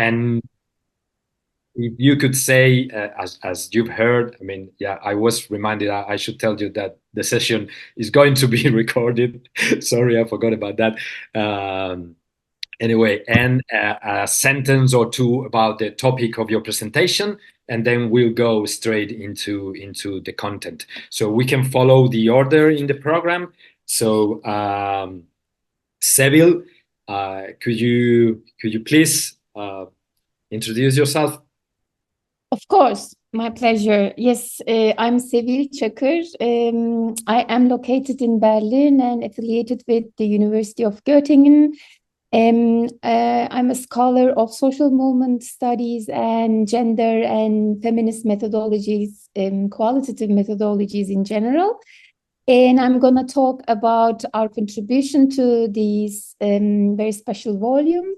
And if you could say, as you've heard, I mean, yeah, I was reminded, I should tell you that the session is going to be recorded. Sorry, I forgot about that. Anyway, and a sentence or two about the topic of your presentation, and then we'll go straight into the content. So we can follow the order in the program. So, Sevil, could you please introduce yourself? Of course, my pleasure. Yes, I'm Sevil Çakır. I am located in Berlin and affiliated with the University of Göttingen. I'm a scholar of social movement studies and gender and feminist methodologies, qualitative methodologies in general. And I'm going to talk about our contribution to this very special volume.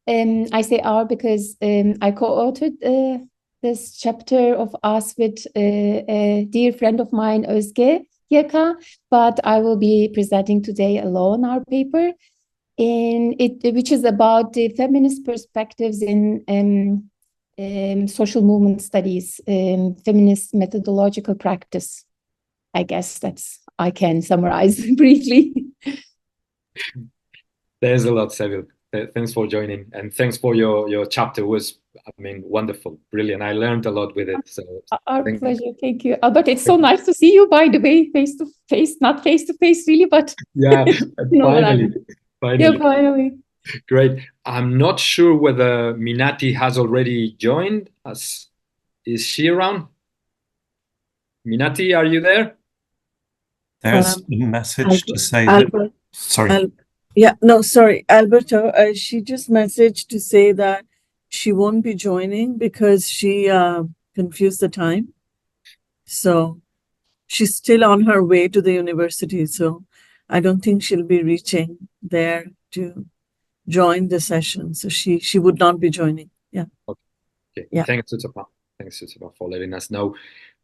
I say our because I co-authored this chapter of us with a dear friend of mine, Özge Yaka, but I will be presenting today alone our paper, which is about the feminist perspectives in social movement studies, feminist methodological practice. I guess I can summarize briefly. There's a lot, Sevil. Thanks for joining, and thanks for your chapter. Was, I mean, wonderful, brilliant. I learned a lot with it. So our pleasure. Thank you, Albert. It's so nice to see you, by the way, face to face, not face to face, really, but yeah, finally, yeah, finally. Great. I'm not sure whether Minati has already joined us. Is she around? Minati, are you there? There's a message to say that. Sorry. Yeah, no, sorry, Alberto. She just messaged to say that she won't be joining because she confused the time. So she's still on her way to the university. So I don't think she'll be reaching there to join the session. So she would not be joining. Yeah. Okay. Yeah. Thanks, Susann. Thanks, Susann, for letting us know.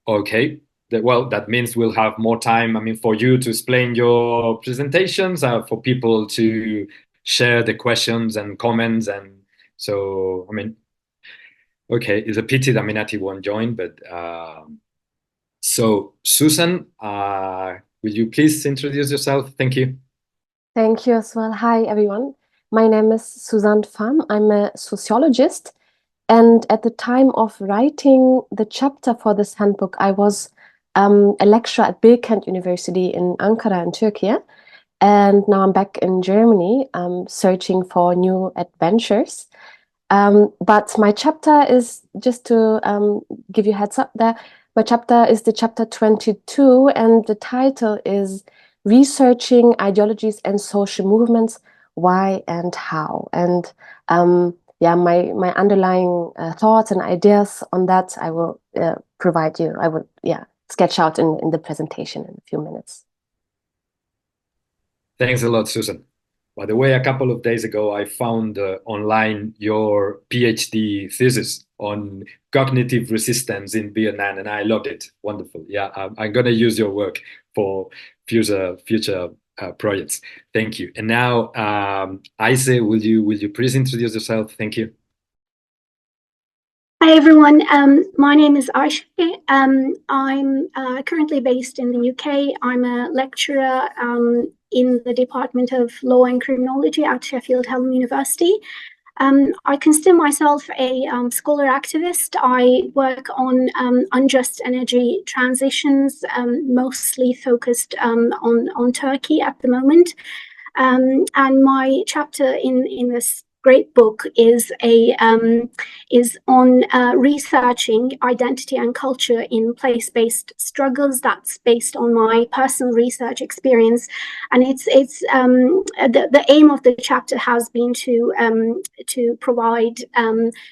Okay. Well, that means we'll have more time, I mean, for you to explain your presentations, for people to share the questions and comments. And so, I mean, okay, it's a pity that Minati won't join, but so Susann, will you please introduce yourself? Thank you. Thank you as well. Hi, everyone. My name is Susann Pham. I'm a sociologist. And at the time of writing the chapter for this handbook, I was a lecturer at Bilkent University in Ankara in Turkey. And now I'm back in Germany, searching for new adventures. But my chapter is, just to give you a heads up there, my chapter is the chapter 22, and the title is Researching Ideologies and Social Movements, Why and How. And yeah, my underlying thoughts and ideas on that I will provide you. I will, sketch out in the presentation in a few minutes. Thanks a lot, Susann. By the way, a couple of days ago, I found online your PhD thesis on cognitive resistance in Vietnam, and I loved it. Wonderful. Yeah, I'm going to use your work for future projects. Thank you. And now, Ayse, will you please introduce yourself? Thank you. Hi, everyone. My name is Ayse. I'm currently based in the UK. I'm a lecturer in the Department of Law and Criminology at Sheffield Hallam University. I consider myself a scholar activist. I work on unjust energy transitions, mostly focused on Turkey at the moment. And my chapter in this great book is on researching identity and culture in place-based struggles. That's based on my personal research experience, and it's the aim of the chapter has been to provide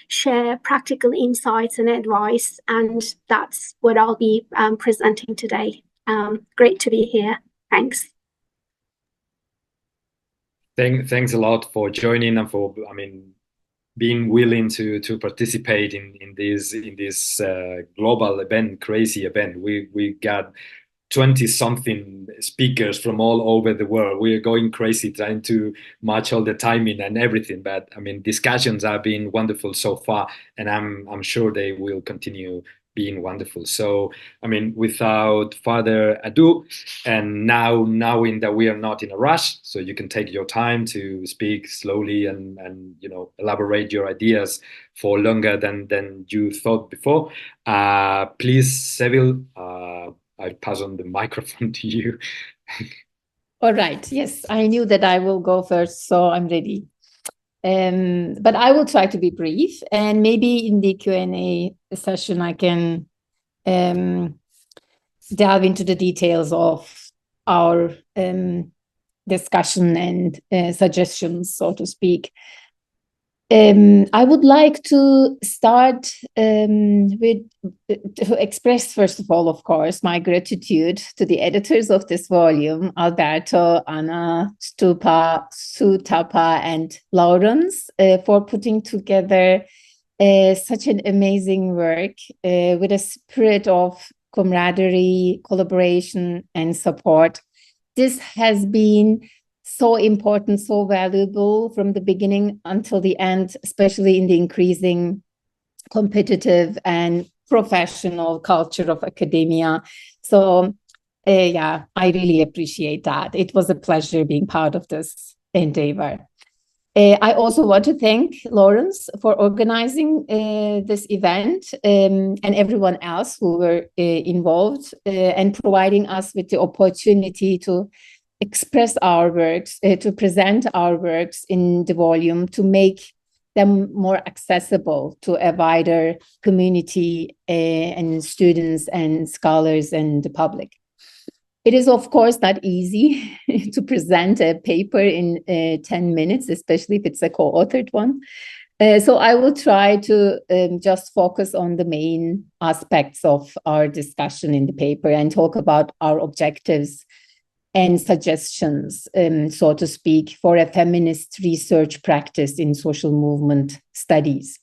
share practical insights and advice, and that's what I'll be presenting today. Great to be here. Thanks. Thanks a lot for joining and for, I mean, being willing to participate in this global event, crazy event. We got 20-something speakers from all over the world. We are going crazy trying to match all the timing and everything. But I mean, discussions have been wonderful so far, and I'm sure they will continue being wonderful. So, I mean, without further ado, and now knowing that we are not in a rush, so you can take your time to speak slowly and elaborate your ideas for longer than you thought before. Please, Sevil, I pass on the microphone to you. All right. Yes, I knew that I will go first, so I'm ready. But I will try to be brief, and maybe in the Q&A session I can delve into the details of our discussion and suggestions, so to speak. I would like to start to express, first of all, of course, my gratitude to the editors of this volume, Alberto, Anna, Sutapa, and Lawrence, for putting together such an amazing work with a spirit of camaraderie, collaboration, and support. This has been so important, so valuable from the beginning until the end, especially in the increasing competitive and professional culture of academia. So yeah, I really appreciate that. It was a pleasure being part of this endeavor. I also want to thank Lawrence for organizing this event and everyone else who were involved and providing us with the opportunity to express our works, to present our works in the volume, to make them more accessible to a wider community and students and scholars and the public. It is, of course, not easy to present a paper in 10 minutes, especially if it's a co-authored one. So I will try to just focus on the main aspects of our discussion in the paper and talk about our objectives and suggestions, so to speak, for a feminist research practice in social movement studies.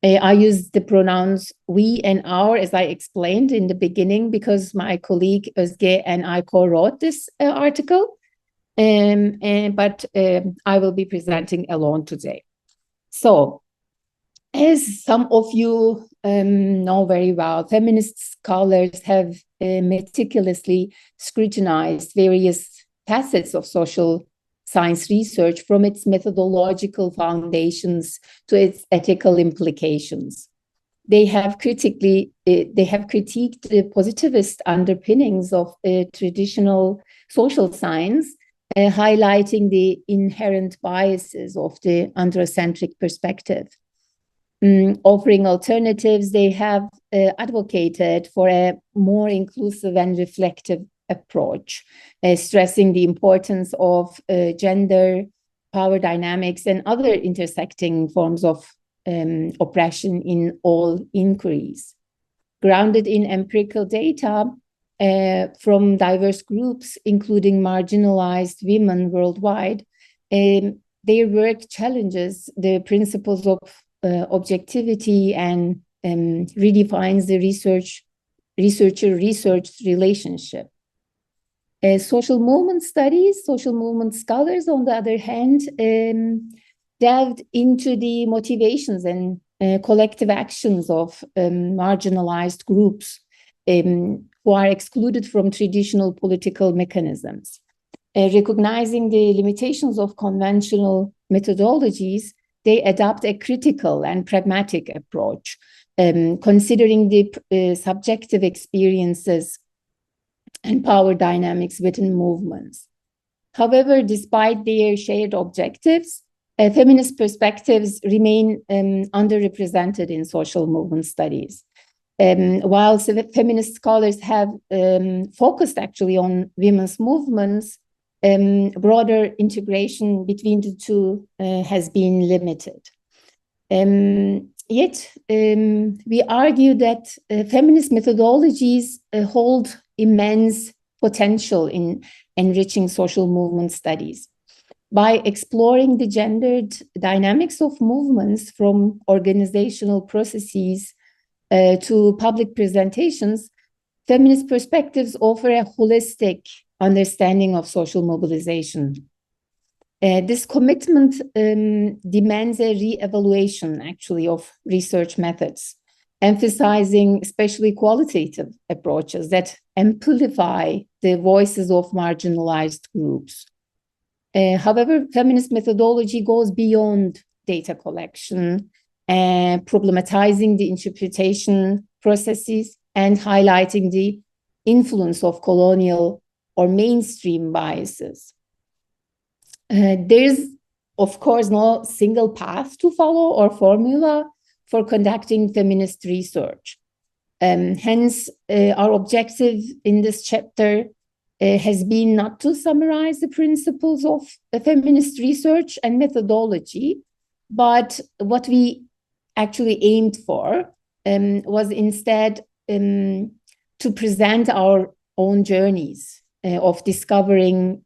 I use the pronouns we and our, as I explained in the beginning, because my colleague Özge and I co-wrote this article, but I will be presenting alone today. So, as some of you know very well, feminist scholars have meticulously scrutinized various facets of social science research, from its methodological foundations to its ethical implications. They have critiqued the positivist underpinnings of traditional social science, highlighting the inherent biases of the androcentric perspective. Offering alternatives, they have advocated for a more inclusive and reflective approach, stressing the importance of gender, power dynamics, and other intersecting forms of oppression in all inquiries. Grounded in empirical data from diverse groups, including marginalized women worldwide, their work challenges the principles of objectivity and redefines the researcher-research relationship. Social movement studies, social movement scholars, on the other hand, delved into the motivations and collective actions of marginalized groups who are excluded from traditional political mechanisms. Recognizing the limitations of conventional methodologies, they adopt a critical and pragmatic approach, considering the subjective experiences and power dynamics within movements. However, despite their shared objectives, feminist perspectives remain underrepresented in social movement studies. While feminist scholars have focused actually on women's movements, broader integration between the two has been limited. Yet, we argue that feminist methodologies hold immense potential in enriching social movement studies. By exploring the gendered dynamics of movements, from organizational processes to public presentations, feminist perspectives offer a holistic understanding of social mobilization. This commitment demands a re-evaluation, actually, of research methods, emphasizing especially qualitative approaches that amplify the voices of marginalized groups. However, feminist methodology goes beyond data collection, problematizing the interpretation processes and highlighting the influence of colonial or mainstream biases. There's, of course, no single path to follow or formula for conducting feminist research. Hence, our objective in this chapter has been not to summarize the principles of feminist research and methodology, but what we actually aimed for was instead to present our own journeys of discovering,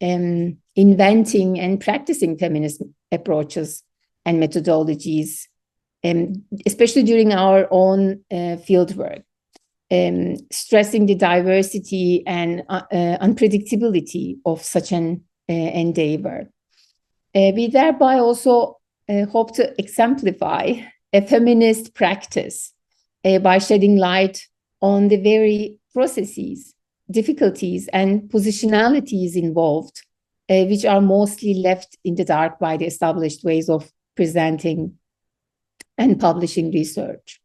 inventing, and practicing feminist approaches and methodologies, especially during our own fieldwork, stressing the diversity and unpredictability of such an endeavor. We thereby also hope to exemplify a feminist practice by shedding light on the very processes, difficulties, and positionalities involved, which are mostly left in the dark by the established ways of presenting and publishing research.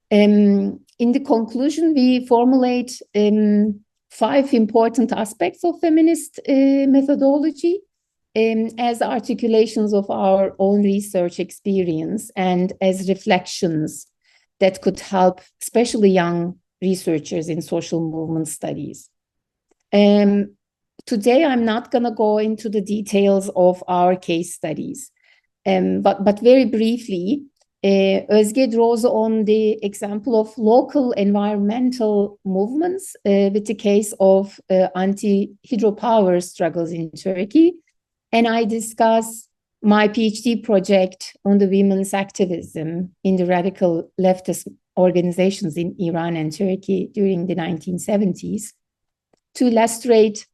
In the conclusion, we formulate 5 important aspects of feminist methodology as articulations of our own research experience and as reflections that could help especially young researchers in social movement studies. Today, I'm not going to go into the details of our case studies, but very briefly, Özge draws on the example of local environmental movements with the case of anti-hydropower struggles in Turkey, and I discuss my PhD project on the women's activism in the radical leftist organizations in Iran and Turkey during the 1970s to illustrate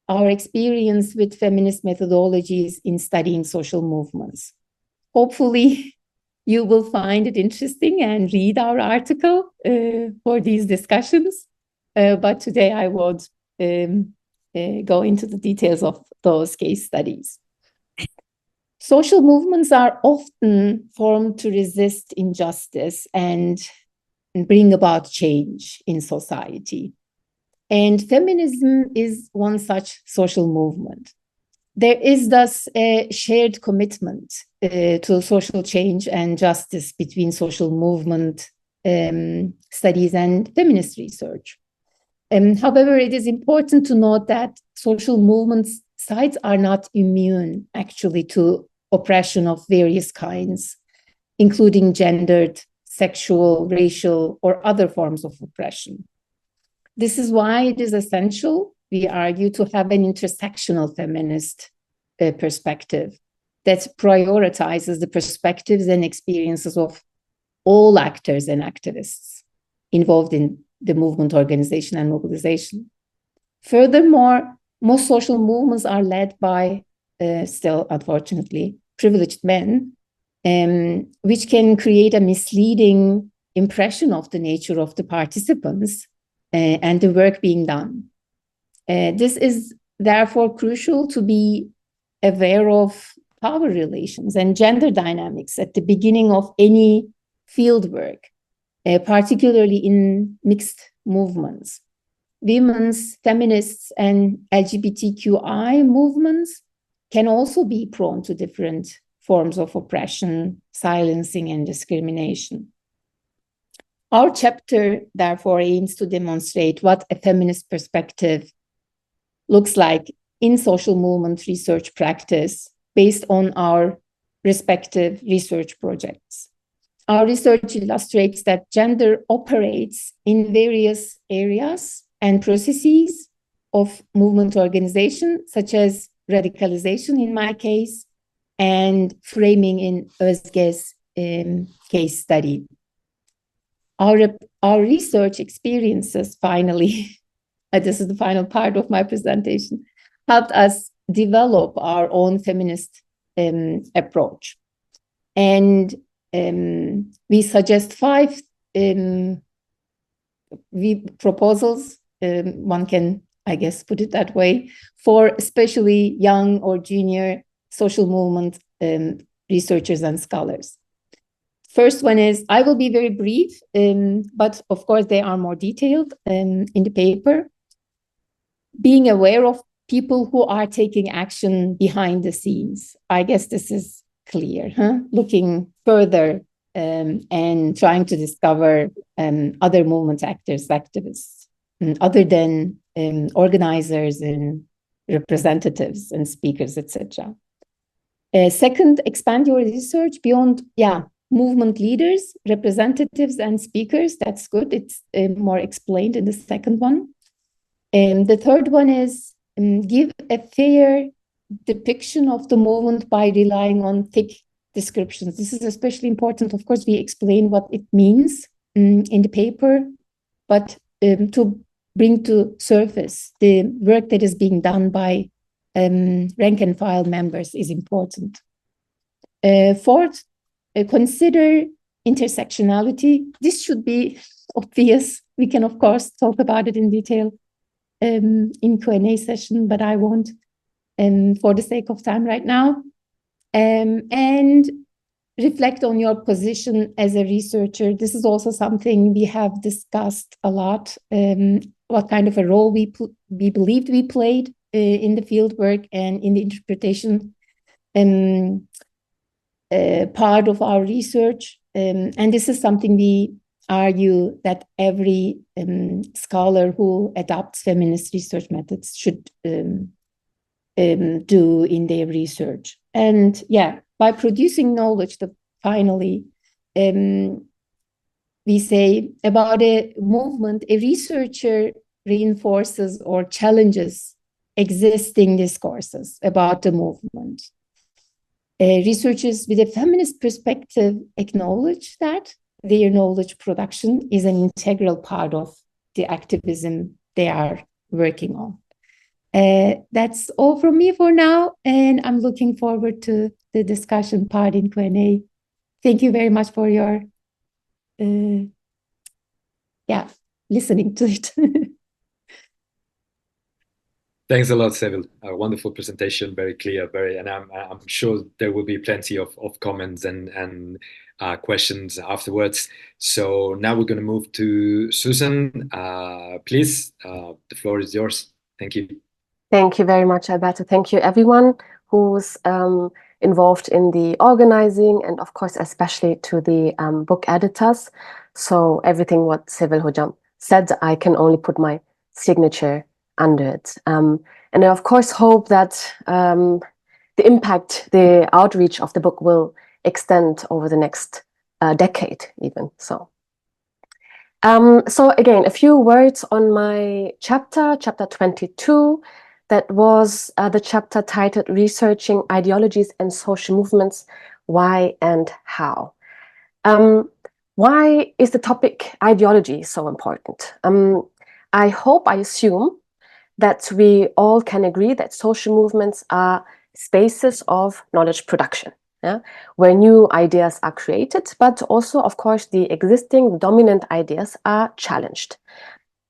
our experience with feminist methodologies in studying social movements. Hopefully, you will find it interesting and read our article for these discussions. But today I won't go into the details of those case studies. Social movements are often formed to resist injustice and bring about change in society. And feminism is one such social movement. There is thus a shared commitment to social change and justice between social movement studies and feminist research. However, it is important to note that social movements sites are not immune actually to oppression of various kinds, including gendered, sexual, racial, or other forms of oppression. This is why it is essential, we argue, to have an intersectional feminist perspective that prioritizes the perspectives and experiences of all actors and activists involved in the movement organization and mobilization. Furthermore, most social movements are led by, still unfortunately, privileged men, which can create a misleading impression of the nature of the participants and the work being done. This is therefore crucial to be aware of power relations and gender dynamics at the beginning of any field work, particularly in mixed movements. Women's, feminists, and LGBTQI movements can also be prone to different forms of oppression, silencing, and discrimination. Our chapter, therefore, aims to demonstrate what a feminist perspective looks like in social movement research practice based on our respective research projects. Our research illustrates that gender operates in various areas and processes of movement organization, such as radicalization in my case, and framing in Özge's case study. our research experiences finally, this is the final part of my presentation, helped us develop our own feminist approach. And we suggest 5 proposals, one can, I guess, put it that way, for especially young or junior social movement researchers and scholars. First one is, I will be very brief, but of course they are more detailed in the paper. Being aware of people who are taking action behind the scenes. I guess this is clear, huh? Looking further and trying to discover other movement actors, activists, other than organizers and representatives and speakers, etc. Second, expand your research beyond, movement leaders, representatives, and speakers. That's good. It's more explained in the second one. And the third one is give a fair depiction of the movement by relying on thick descriptions. This is especially important. Of course, we explain what it means in the paper, but to bring to surface the work that is being done by rank and file members is important. Fourth, consider intersectionality. This should be obvious. We can, of course, talk about it in detail in Q&A session, but I won't for the sake of time right now. And reflect on your position as a researcher. This is also something we have discussed a lot, what kind of a role we believed we played in the fieldwork and in the interpretation part of our research. And this is something we argue that every scholar who adopts feminist research methods should do in their research. And by producing knowledge, finally, we say about a movement, a researcher reinforces or challenges existing discourses about the movement. Researchers with a feminist perspective acknowledge that their knowledge production is an integral part of the activism they are working on. That's all from me for now, and I'm looking forward to the discussion part in Q&A. Thank you very much for your listening to it. Thanks a lot, Sevil. A wonderful presentation, very clear, and I'm sure there will be plenty of comments and questions afterwards. So now we're going to move to Susann. Please, the floor is yours. Thank you. Thank you very much, Alberto. Thank you, everyone who's involved in the organizing, and of course, especially to the book editors. So everything what Sevil Hocam said, I can only put my signature under it. And I, of course, hope that the impact, the outreach of the book will extend over the next decade even. So again, a few words on my chapter 22. That was the chapter titled Researching Ideologies and Social Movements, Why and How. Why is the topic ideology so important? I assume that we all can agree that social movements are spaces of knowledge production, where new ideas are created, but also, of course, the existing dominant ideas are challenged.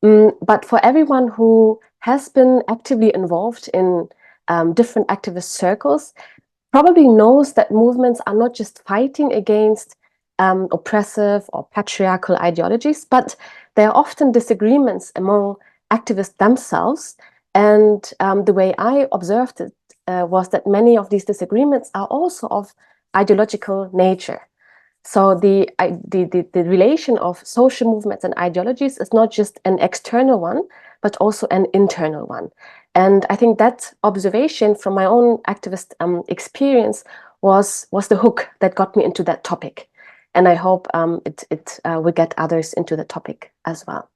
But for everyone who has been actively involved in different activist circles, probably knows that movements are not just fighting against oppressive or patriarchal ideologies, but there are often disagreements among activists themselves. And the way I observed it was that many of these disagreements are also of ideological nature. So the relation of social movements and ideologies is not just an external one, but also an internal one. And I think that observation from my own activist experience was the hook that got me into that topic. And I hope it will get others into the topic as well.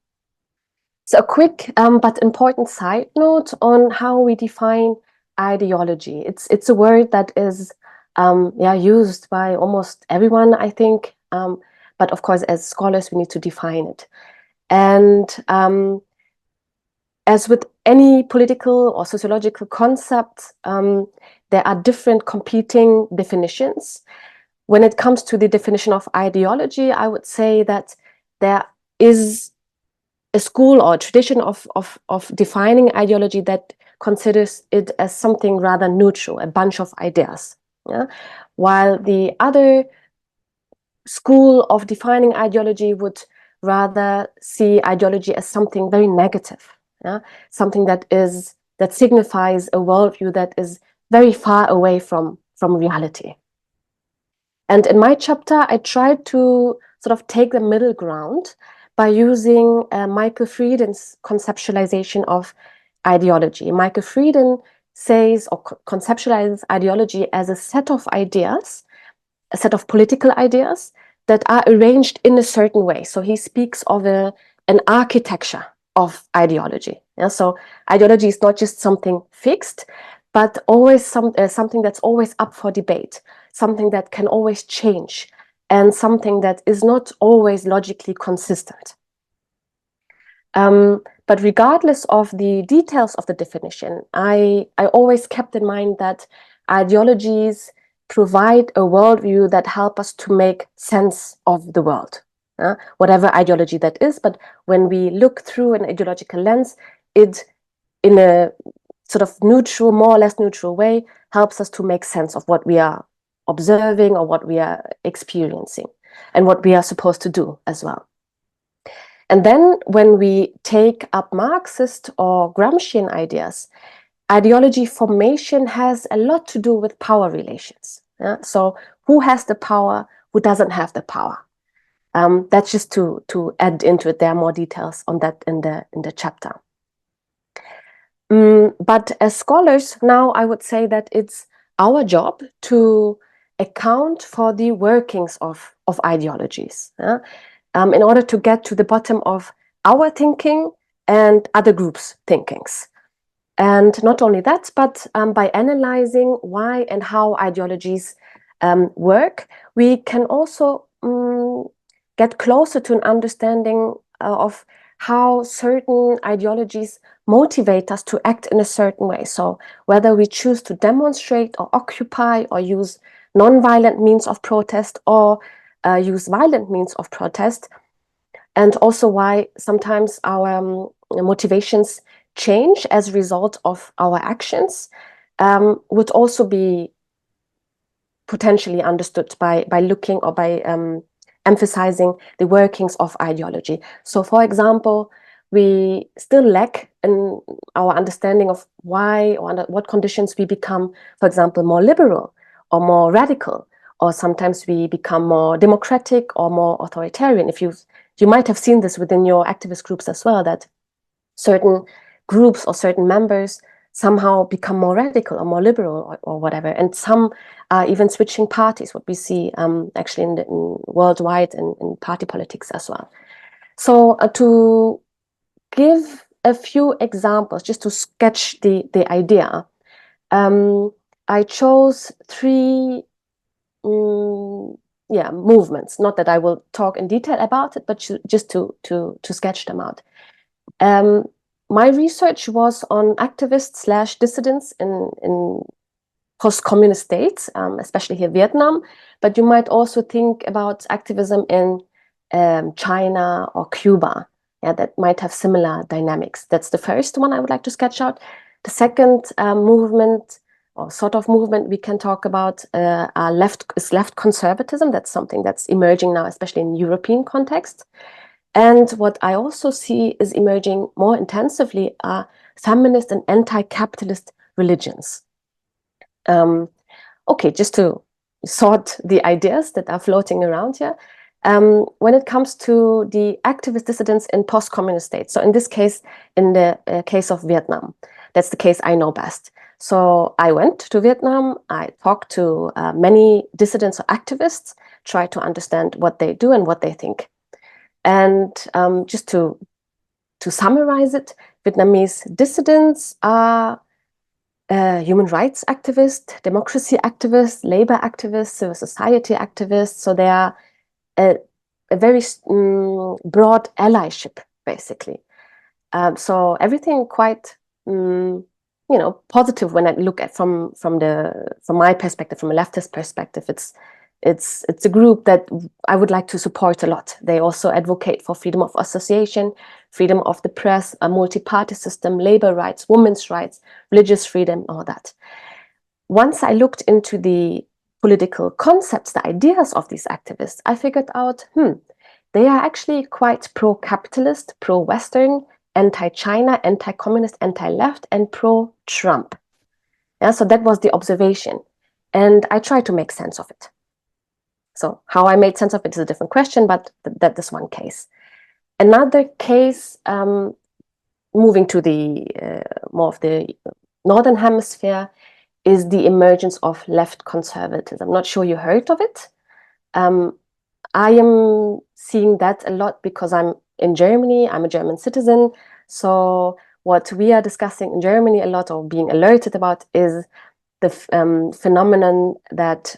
So a quick but important side note on how we define ideology. It's a word that is used by almost everyone, I think, but of course, as scholars, we need to define it. And as with any political or sociological concept, there are different competing definitions. When it comes to the definition of ideology, I would say that there is a school or a tradition of defining ideology that considers it as something rather neutral, a bunch of ideas. Yeah? While the other school of defining ideology would rather see ideology as something very negative, yeah? Something that signifies a worldview that is very far away from reality. And in my chapter, I tried to sort of take the middle ground by using Michael Frieden's conceptualization of ideology. Michael Frieden says or conceptualizes ideology as a set of ideas, a set of political ideas that are arranged in a certain way. So he speaks of an architecture of ideology. Yeah? So ideology is not just something fixed, but always something that's always up for debate, something that can always change, and something that is not always logically consistent. But regardless of the details of the definition, I always kept in mind that ideologies provide a worldview that help us to make sense of the world, whatever ideology that is. But when we look through an ideological lens, it, in a sort of neutral, more or less neutral way, helps us to make sense of what we are observing or what we are experiencing and what we are supposed to do as well. And then when we take up Marxist or Gramscian ideas, ideology formation has a lot to do with power relations. Yeah? So who has the power, who doesn't have the power? That's just to add into it. There are more details on that in the chapter. But as scholars, now I would say that it's our job to account for the workings of ideologies, yeah? In order to get to the bottom of our thinking and other groups' thinkings. And not only that, but by analyzing why and how ideologies work, we can also get closer to an understanding of how certain ideologies motivate us to act in a certain way. So whether we choose to demonstrate or occupy or use non-violent means of protest or use violent means of protest, and also why sometimes our motivations change as a result of our actions, would also be potentially understood by looking or by emphasizing the workings of ideology. So, for example, we still lack in our understanding of why or under what conditions we become, for example, more liberal or more radical, or sometimes we become more democratic or more authoritarian. If you might have seen this within your activist groups as well, that certain groups or certain members somehow become more radical or more liberal or whatever, and some are even switching parties, what we see actually in worldwide in party politics as well. So to give a few examples, just to sketch the idea, I chose three movements. Not that I will talk in detail about it, but just to sketch them out. My research was on activists / dissidents in post-communist states, especially here Vietnam, but you might also think about activism in China or Cuba, that might have similar dynamics. That's the first one I would like to sketch out. The second movement or sort of movement we can talk about is left conservatism. That's something that's emerging now, especially in European context. And what I also see is emerging more intensively are feminist and anti-capitalist religions. Okay, just to sort the ideas that are floating around here. When it comes to the activist dissidents in post-communist states, so in this case, in the case of Vietnam, that's the case I know best. So I went to Vietnam, I talked to many dissidents or activists, tried to understand what they do and what they think. And just to summarize it, Vietnamese dissidents are human rights activists, democracy activists, labor activists, civil society activists. So they are a very broad allyship, basically. So everything quite, positive when I look at from my perspective, from a leftist perspective. It's a group that I would like to support a lot. They also advocate for freedom of association, freedom of the press, a multi-party system, labor rights, women's rights, religious freedom, all that. Once I looked into the political concepts, the ideas of these activists, I figured out, they are actually quite pro-capitalist, pro-Western, anti-China, anti-communist, anti-left, and pro-Trump. Yeah, so that was the observation. And I tried to make sense of it. So how I made sense of it is a different question, but that is one case. Another case, moving to the more of the Northern Hemisphere, is the emergence of left conservatism. I'm not sure you heard of it. I am seeing that a lot because I'm in Germany, I'm a German citizen. So what we are discussing in Germany a lot, or being alerted about, is the phenomenon that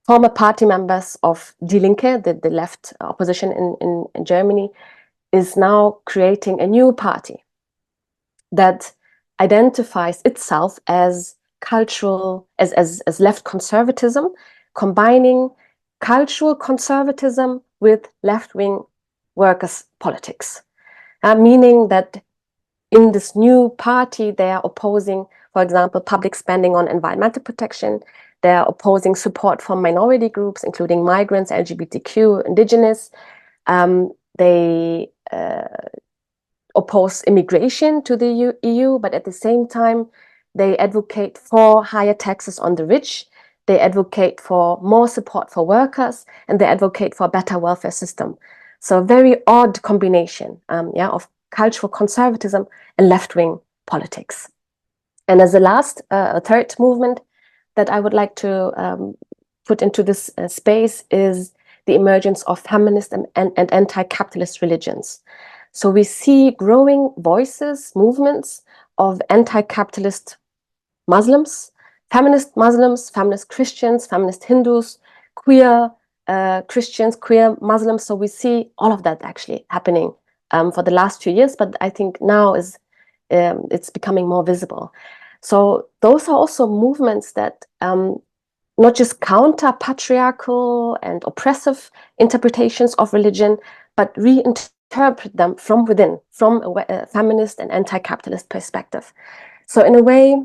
former party members of Die Linke, the left opposition in Germany, is now creating a new party that identifies itself as cultural, as left conservatism, combining cultural conservatism with left-wing workers' politics. Meaning that in this new party, they are opposing, for example, public spending on environmental protection. They are opposing support for minority groups, including migrants, LGBTQ, indigenous. They oppose immigration to the EU, but at the same time, they advocate for higher taxes on the rich. They advocate for more support for workers, and they advocate for a better welfare system. So a very odd combination of cultural conservatism and left-wing politics. And as a last, a third movement that I would like to put into this space is the emergence of feminist and anti-capitalist religions. So we see growing voices, movements of anti-capitalist Muslims, feminist Christians, feminist Hindus, queer Christians, queer Muslims. So we see all of that actually happening for the last few years, but I think now it's becoming more visible. So those are also movements that not just counter patriarchal and oppressive interpretations of religion, but reinterpret them from within, from a feminist and anti-capitalist perspective. So in a way,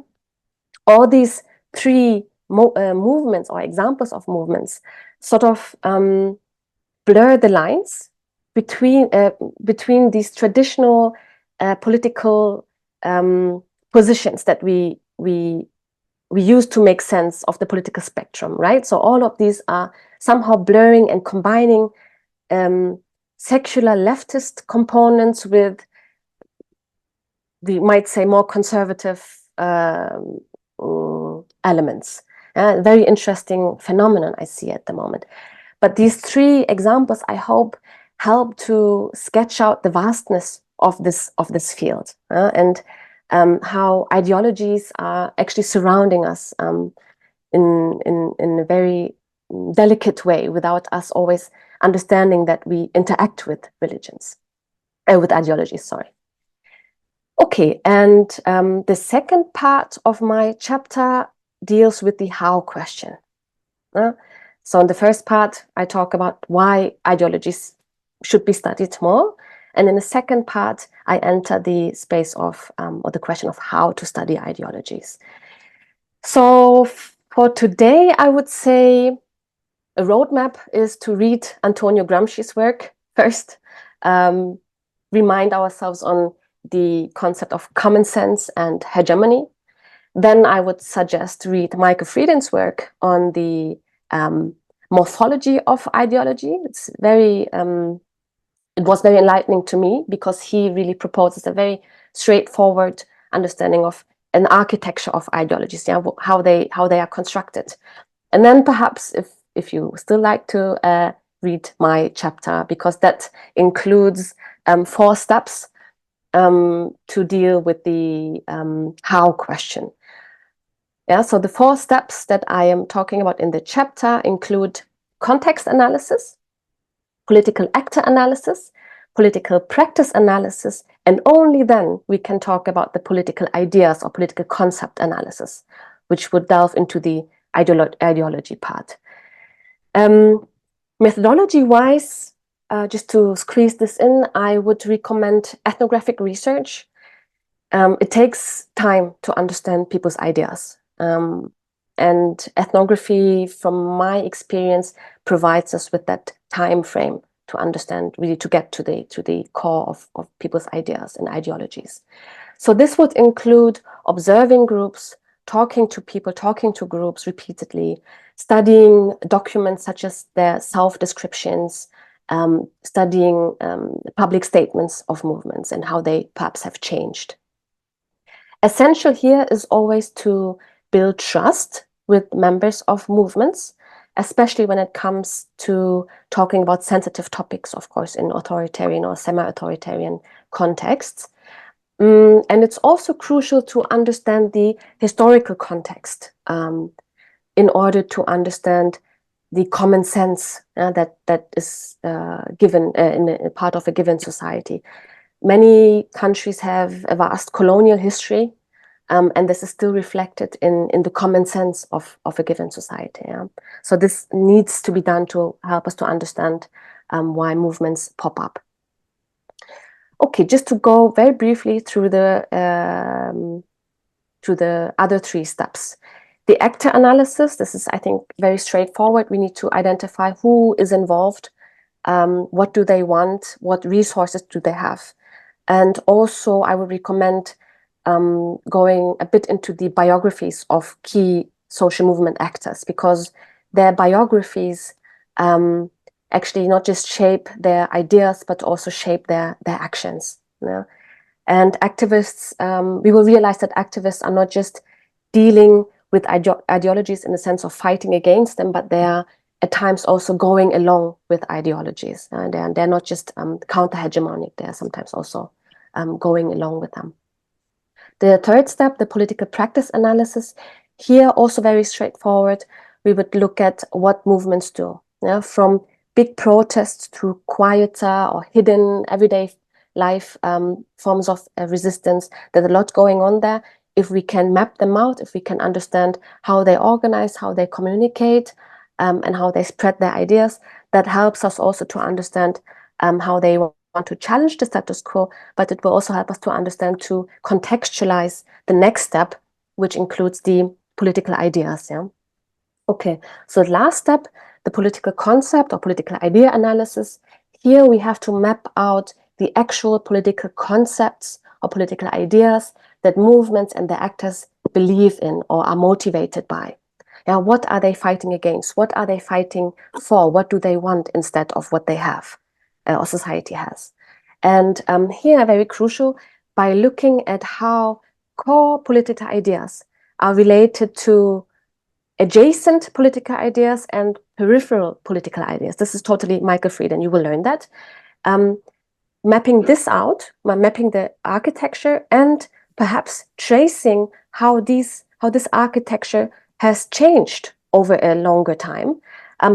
all these three movements or examples of movements sort of blur the lines between these traditional political positions that we use to make sense of the political spectrum, right? So all of these are somehow blurring and combining secular leftist components with, we might say, more conservative elements. Very interesting phenomenon I see at the moment. But these three examples, I hope, help to sketch out the vastness of this field and how ideologies are actually surrounding us in a very delicate way, without us always understanding that we interact with religions, with ideologies, sorry. Okay, and the second part of my chapter deals with the how question. So in the first part, I talk about why ideologies should be studied more. And in the second part, I enter the space of, or the question of how to study ideologies. So for today, I would say a roadmap is to read Antonio Gramsci's work first, remind ourselves on the concept of common sense and hegemony. Then I would suggest to read Michael Frieden's work on the morphology of ideology. It's very, it was very enlightening to me because he really proposes a very straightforward understanding of an architecture of ideologies, how they are constructed. And then perhaps if you still like to read my chapter, because that includes 4 steps to deal with the how question. Yeah, so the 4 steps that I am talking about in the chapter include context analysis, political actor analysis, political practice analysis, and only then we can talk about the political ideas or political concept analysis, which would delve into the ideology part. Methodology-wise, just to squeeze this in, I would recommend ethnographic research. It takes time to understand people's ideas. And ethnography, from my experience, provides us with that time frame to understand, really to get to the core of people's ideas and ideologies. So this would include observing groups, talking to people, talking to groups repeatedly, studying documents such as their self-descriptions, studying public statements of movements and how they perhaps have changed. Essential here is always to build trust with members of movements, especially when it comes to talking about sensitive topics, of course, in authoritarian or semi-authoritarian contexts. And it's also crucial to understand the historical context in order to understand the common sense that is given in a part of a given society. Many countries have a vast colonial history, and this is still reflected in the common sense of a given society. Yeah? So this needs to be done to help us to understand why movements pop up. Okay, just to go very briefly through the other three steps. The actor analysis, this is, I think, very straightforward. We need to identify who is involved, what do they want, what resources do they have. And also, I would recommend going a bit into the biographies of key social movement actors, because their biographies actually not just shape their ideas, but also shape their actions. Yeah? And activists, we will realize that activists are not just dealing with ideologies in the sense of fighting against them, but they are at times also going along with ideologies. And they're not just counter-hegemonic, they're sometimes also going along with them. The third step, the political practice analysis, here also very straightforward. We would look at what movements do, yeah? From big protests to quieter or hidden everyday life forms of resistance. There's a lot going on there. If we can map them out, if we can understand how they organize, how they communicate, and how they spread their ideas, that helps us also to understand how they want to challenge the status quo, but it will also help us to understand, to contextualize the next step, which includes the political ideas. Yeah. Okay, so the last step, the political concept or political idea analysis. Here we have to map out the actual political concepts or political ideas that movements and their actors believe in or are motivated by. Yeah, what are they fighting against? What are they fighting for? What do they want instead of what they have or society has? And here, very crucial, by looking at how core political ideas are related to adjacent political ideas and peripheral political ideas. This is totally Michael Fried, and you will learn that. Mapping this out, mapping the architecture, and perhaps tracing how this architecture has changed over a longer time,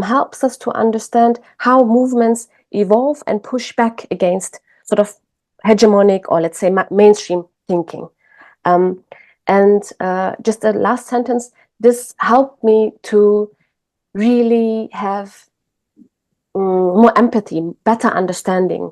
helps us to understand how movements evolve and push back against sort of hegemonic or, let's say, mainstream thinking. And just the last sentence, this helped me to really have more empathy, better understanding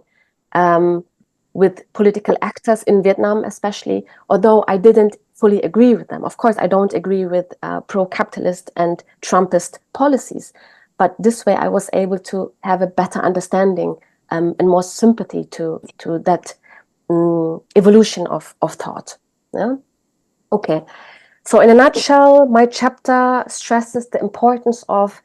with political actors in Vietnam, especially, although I didn't fully agree with them. Of course, I don't agree with pro-capitalist and Trumpist policies, but this way I was able to have a better understanding and more sympathy to that evolution of thought. Yeah? Okay, so in a nutshell, my chapter stresses the importance of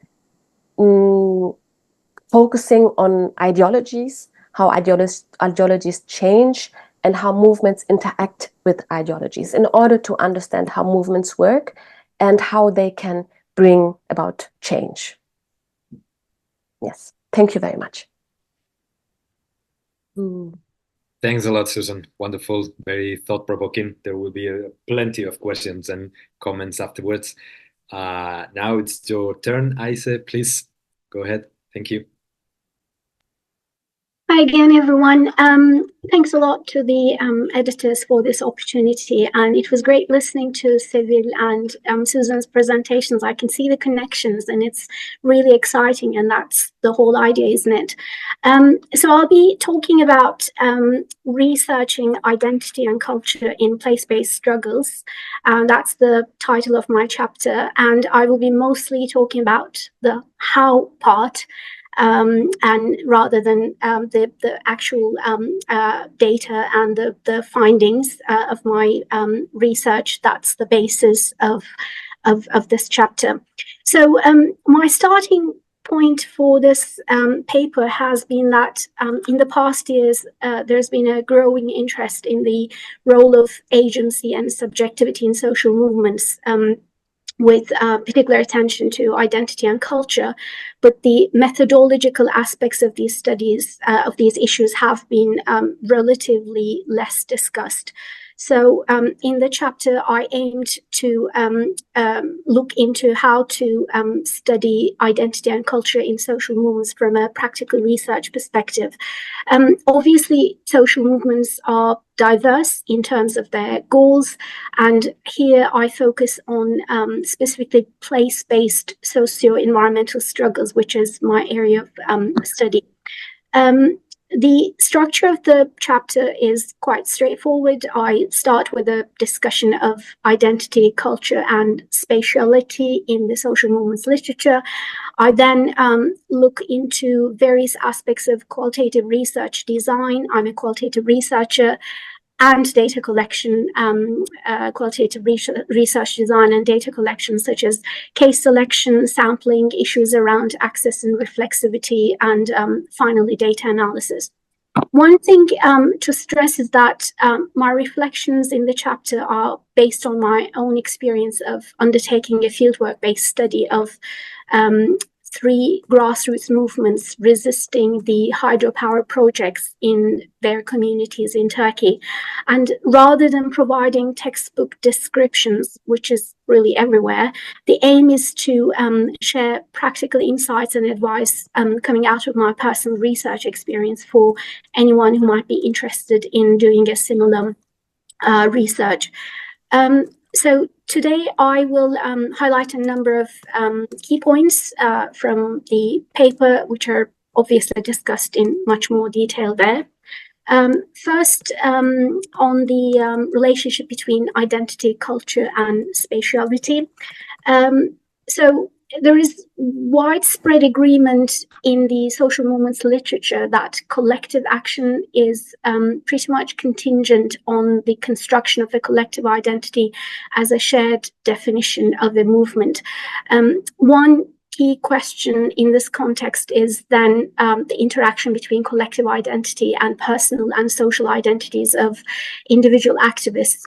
focusing on ideologies, how ideologies change, and how movements interact with ideologies in order to understand how movements work and how they can bring about change. Yes, thank you very much. Thanks a lot, Susann. Wonderful, very thought-provoking. There will be plenty of questions and comments afterwards. Now it's your turn, Ayse. Please go ahead. Thank you. Hi again, everyone. Thanks a lot to the editors for this opportunity, and it was great listening to Sevil and Susann's presentations. I can see the connections, and it's really exciting, and that's the whole idea, isn't it? So I'll be talking about researching identity and culture in place-based struggles. That's the title of my chapter, and I will be mostly talking about the how part, and rather than the actual data and the findings of my research. That's the basis of this chapter. So my starting point for this paper has been that in the past years, there's been a growing interest in the role of agency and subjectivity in social movements, with particular attention to identity and culture, but the methodological aspects of these studies, of these issues, have been relatively less discussed. So in the chapter, I aimed to look into how to study identity and culture in social movements from a practical research perspective. Obviously, social movements are diverse in terms of their goals, and here I focus on specifically place-based socio-environmental struggles, which is my area of study. The structure of the chapter is quite straightforward. I start with a discussion of identity, culture, and spatiality in the social movements literature. I then look into various aspects of qualitative research design. I'm a qualitative researcher, and data collection, qualitative research design and data collection, such as case selection, sampling, issues around access and reflexivity, and finally data analysis. One thing to stress is that my reflections in the chapter are based on my own experience of undertaking a fieldwork-based study of 3 grassroots movements resisting the hydropower projects in their communities in Turkey. And rather than providing textbook descriptions, which is really everywhere, the aim is to share practical insights and advice coming out of my personal research experience for anyone who might be interested in doing a similar research. So today I will highlight a number of key points from the paper, which are obviously discussed in much more detail there. First, on the relationship between identity, culture, and spatiality. So there is widespread agreement in the social movements literature that collective action is pretty much contingent on the construction of a collective identity as a shared definition of a movement. One key question in this context is then the interaction between collective identity and personal and social identities of individual activists,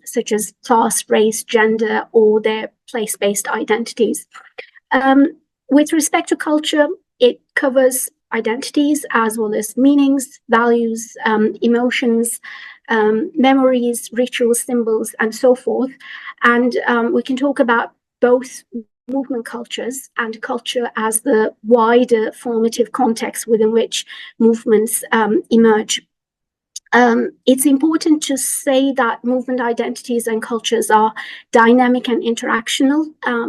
such as class, race, gender, or their place-based identities. With respect to culture, it covers identities as well as meanings, values, emotions, memories, rituals, symbols, and so forth. And we can talk about both movement cultures and culture as the wider formative context within which movements emerge. It's important to say that movement identities and cultures are dynamic and interactional.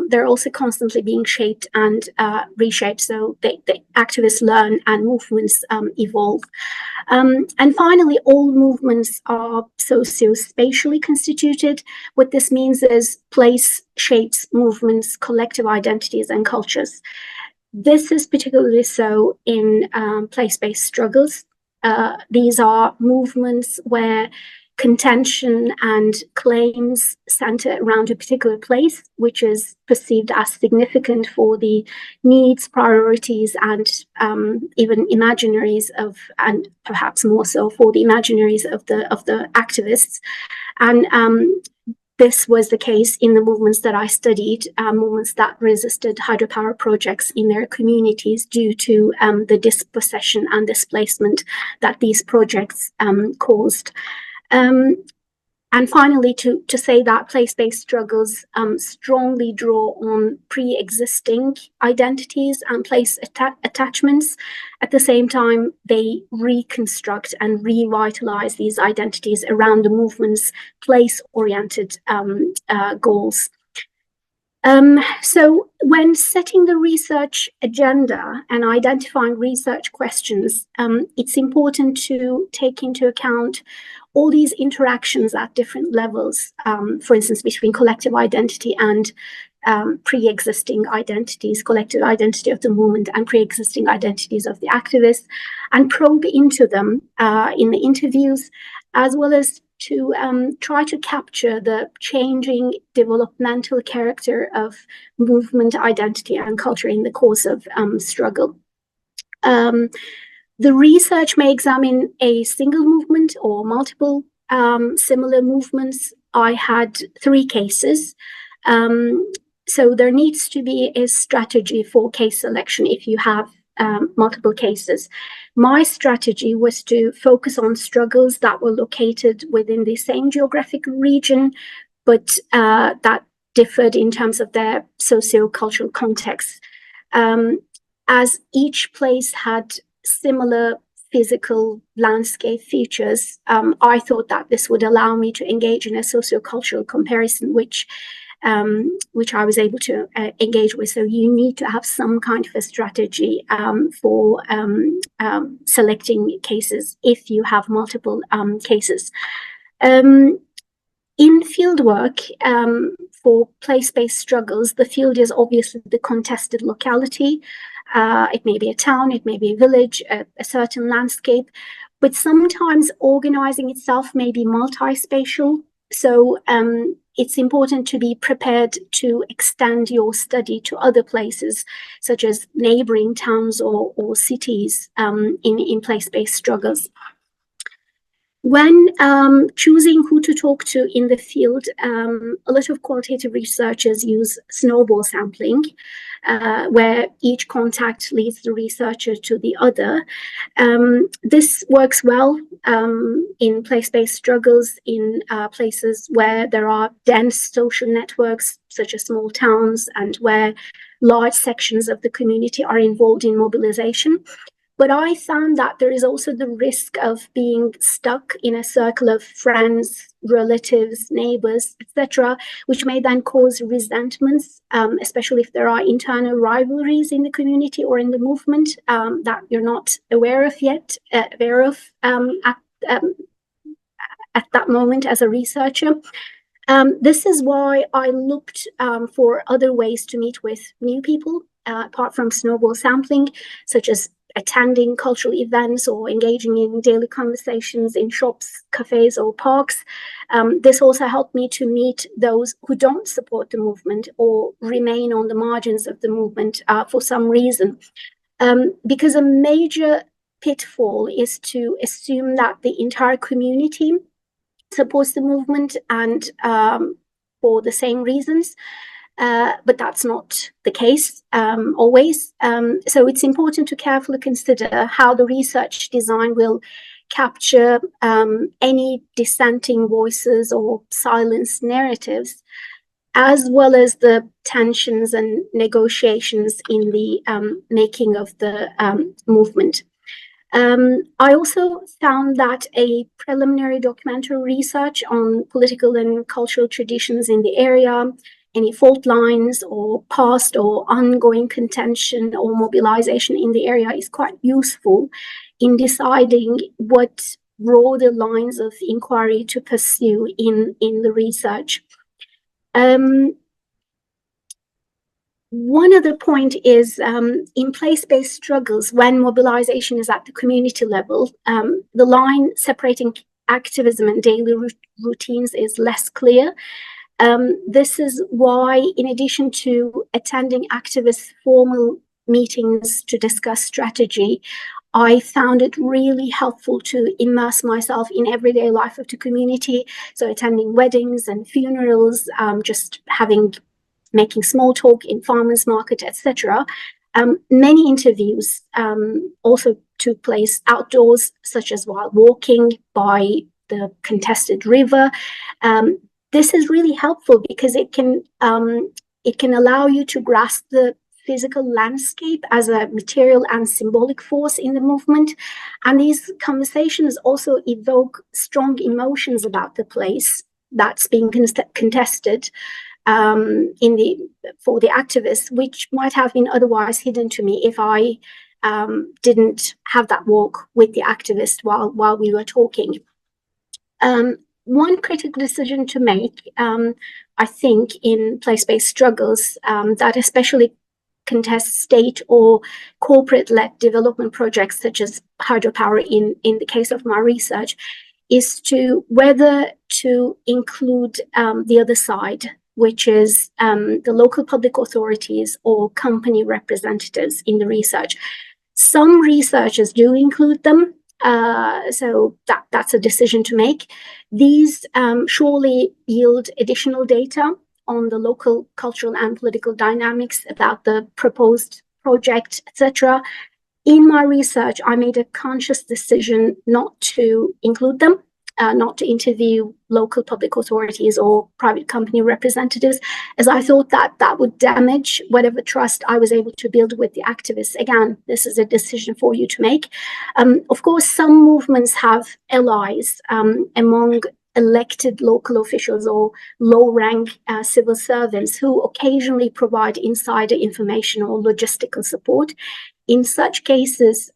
They're also constantly being shaped and reshaped, so the activists learn and movements evolve. And finally, all movements are socio-spatially constituted. What this means is place shapes movements, collective identities, and cultures. This is particularly so in place-based struggles. These are movements where contention and claims center around a particular place, which is perceived as significant for the needs, priorities, and even imaginaries of, and perhaps more so for the imaginaries of the activists. And this was the case in the movements that I studied, movements that resisted hydropower projects in their communities due to the dispossession and displacement that these projects caused. And finally, to say that place-based struggles strongly draw on pre-existing identities and place attachments. At the same time, they reconstruct and revitalize these identities around the movement's place-oriented goals. So when setting the research agenda and identifying research questions, it's important to take into account all these interactions at different levels, for instance, between collective identity and pre-existing identities, collective identity of the movement and pre-existing identities of the activists, and probe into them in the interviews, as well as to try to capture the changing developmental character of movement identity and culture in the course of struggle. The research may examine a single movement or multiple similar movements. I had 3 cases. So there needs to be a strategy for case selection if you have multiple cases. My strategy was to focus on struggles that were located within the same geographic region, but that differed in terms of their socio-cultural context. As each place had similar physical landscape features, I thought that this would allow me to engage in a socio-cultural comparison, which I was able to engage with. So you need to have some kind of a strategy for selecting cases if you have multiple cases. In fieldwork, for place-based struggles, the field is obviously the contested locality. It may be a town, it may be a village, a certain landscape, but sometimes organizing itself may be multi-spatial. So it's important to be prepared to extend your study to other places, such as neighboring towns or cities in place-based struggles. When choosing who to talk to in the field, a lot of qualitative researchers use snowball sampling, where each contact leads the researcher to the other. This works well in place-based struggles in places where there are dense social networks, such as small towns, and where large sections of the community are involved in mobilization. But I found that there is also the risk of being stuck in a circle of friends, relatives, neighbors, etc., which may then cause resentments, especially if there are internal rivalries in the community or in the movement that you're not aware of yet, at that moment as a researcher. This is why I looked for other ways to meet with new people, apart from snowball sampling, such as attending cultural events or engaging in daily conversations in shops, cafes, or parks. This also helped me to meet those who don't support the movement or remain on the margins of the movement for some reason. Because a major pitfall is to assume that the entire community supports the movement and for the same reasons. But that's not the case always. So it's important to carefully consider how the research design will capture any dissenting voices or silenced narratives, as well as the tensions and negotiations in the making of the movement. I also found that a preliminary documentary research on political and cultural traditions in the area, any fault lines or past or ongoing contention or mobilization in the area is quite useful in deciding what broader lines of inquiry to pursue in the research. One other point is in place-based struggles, when mobilization is at the community level, the line separating activism and daily routines is less clear. This is why, in addition to attending activists' formal meetings to discuss strategy, I found it really helpful to immerse myself in everyday life of the community. So attending weddings and funerals, just making small talk in farmers market, etc. Many interviews also took place outdoors, such as while walking by the contested river. This is really helpful because it can allow you to grasp the physical landscape as a material and symbolic force in the movement. And these conversations also evoke strong emotions about the place that's being contested for the activists, which might have been otherwise hidden to me if I didn't have that walk with the activist while we were talking. One critical decision to make, I think, in place-based struggles that especially contest state or corporate-led development projects such as hydropower in the case of my research, is to whether to include the other side, which is the local public authorities or company representatives in the research. Some researchers do include them, so that's a decision to make. These surely yield additional data on the local cultural and political dynamics about the proposed project, etc. In my research, I made a conscious decision not to include them, not to interview local public authorities or private company representatives, as I thought that would damage whatever trust I was able to build with the activists. Again, this is a decision for you to make. Of course, some movements have allies among elected local officials or low-rank civil servants who occasionally provide insider information or logistical support. In such cases,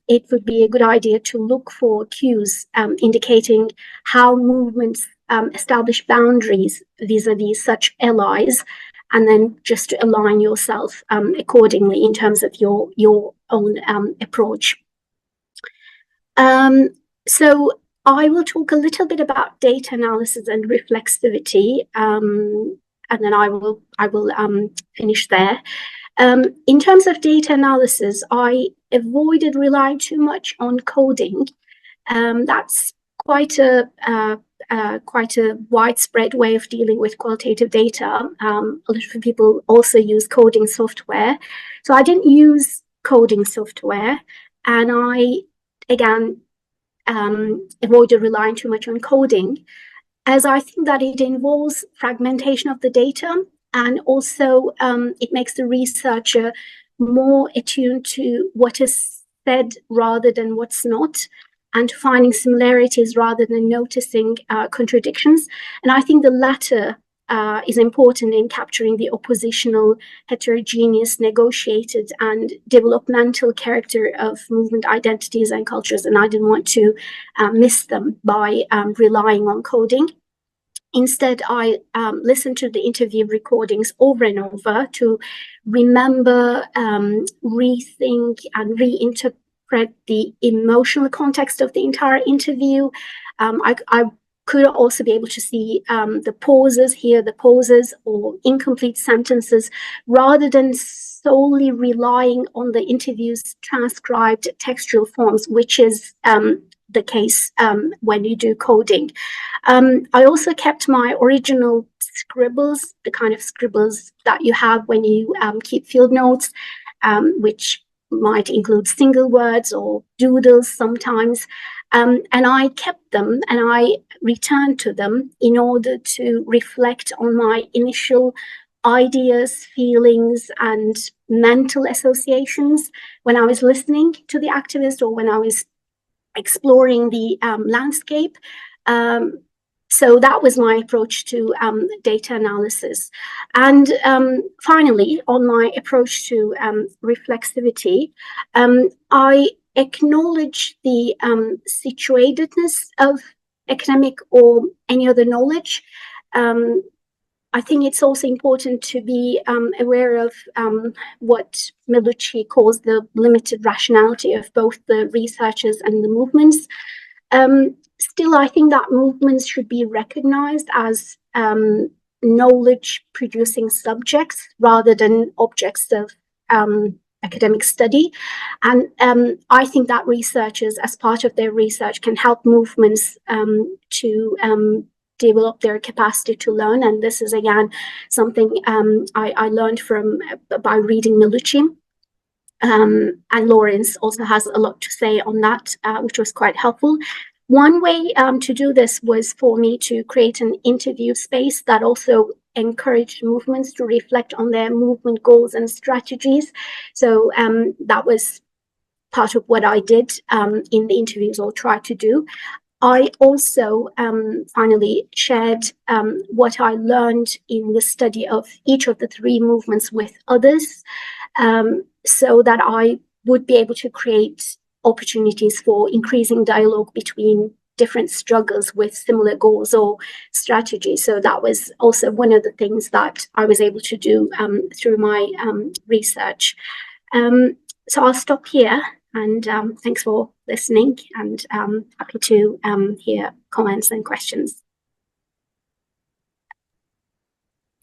it would be a good idea to look for cues indicating how movements establish boundaries vis-a-vis such allies, and then just to align yourself accordingly in terms of your own approach. So I will talk a little bit about data analysis and reflexivity, and then I will finish there. In terms of data analysis, I avoided relying too much on coding. That's quite a widespread way of dealing with qualitative data. A lot of people also use coding software. So I didn't use coding software, and I, again, avoided relying too much on coding, as I think that it involves fragmentation of the data, and also it makes the researcher more attuned to what is said rather than what's not, and finding similarities rather than noticing contradictions. And I think the latter is important in capturing the oppositional, heterogeneous, negotiated, and developmental character of movement identities and cultures. And I didn't want to miss them by relying on coding. Instead, I listened to the interview recordings over and over to remember, rethink, and reinterpret the emotional context of the entire interview. I could also be able to see the pauses, hear the pauses or incomplete sentences, rather than solely relying on the interview's transcribed textual forms, which is the case when you do coding. I also kept my original scribbles, the kind of scribbles that you have when you keep field notes, which might include single words or doodles sometimes. And I kept them and I returned to them in order to reflect on my initial ideas, feelings, and mental associations when I was listening to the activist or when I was exploring the landscape. So that was my approach to data analysis. And finally, on my approach to reflexivity, I acknowledge the situatedness of academic or any other knowledge. I think it's also important to be aware of what Milucci calls the limited rationality of both the researchers and the movements. Still, I think that movements should be recognized as knowledge-producing subjects rather than objects of academic study. And I think that researchers, as part of their research, can help movements to develop their capacity to learn. And this is, again, something I learned by reading Milucci. And Lawrence also has a lot to say on that, which was quite helpful. One way to do this was for me to create an interview space that also encouraged movements to reflect on their movement goals and strategies. So that was part of what I did in the interviews, or tried to do. I also finally shared what I learned in the study of each of the three movements with others, so that I would be able to create opportunities for increasing dialogue between different struggles with similar goals or strategies. So that was also one of the things that I was able to do through my research. So I'll stop here, and thanks for listening, and happy to hear comments and questions.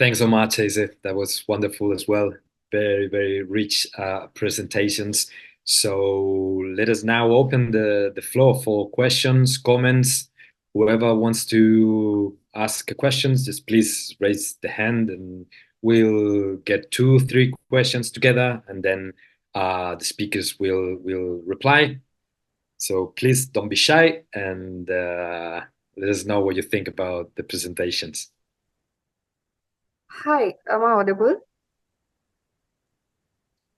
Thanks so much, Ayse. That was wonderful as well. Very, very rich presentations. So let us now open the floor for questions, comments. Whoever wants to ask questions, just please raise the hand, and we'll get 2-3 questions together, and then the speakers will reply. So please don't be shy, and let us know what you think about the presentations. Hi, am I audible?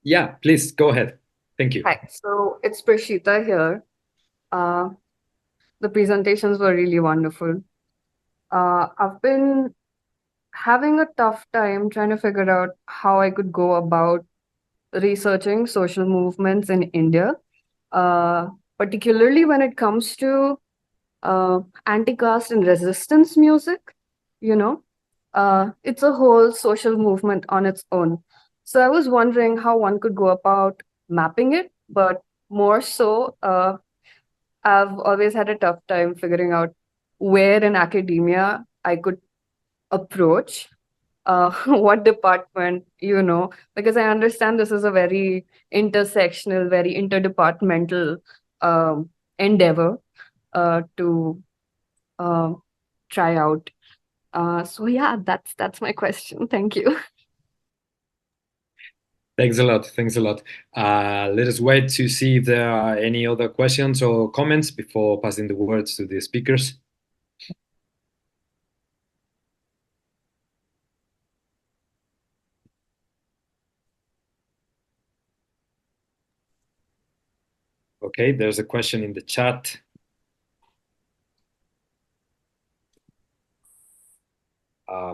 Yeah, please go ahead. Thank you. Hi, so it's Prashita here. The presentations were really wonderful. I've been having a tough time trying to figure out how I could go about researching social movements in India, particularly when it comes to anti-caste and resistance music. You know, it's a whole social movement on its own. So I was wondering how one could go about mapping it, but more so, I've always had a tough time figuring out where in academia I could approach, what department, because I understand this is a very intersectional, very interdepartmental endeavor to try out. So yeah, that's my question. Thank you. Thanks a lot. Thanks a lot. Let us wait to see if there are any other questions or comments before passing the words to the speakers. Okay, there's a question in the chat.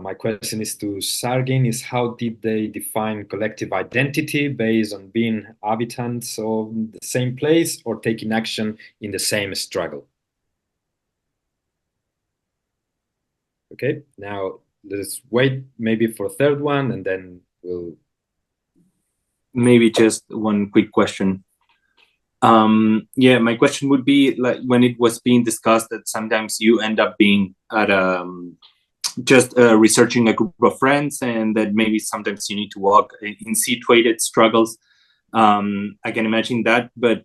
My question is to Sargin, is how did they define collective identity based on being inhabitants of the same place or taking action in the same struggle? Okay, now let's wait maybe for a third one, and then we'll... Maybe just one quick question. Yeah, my question would be, like, when it was being discussed that sometimes you end up being at just researching a group of friends, and that maybe sometimes you need to walk in situated struggles. I can imagine that, but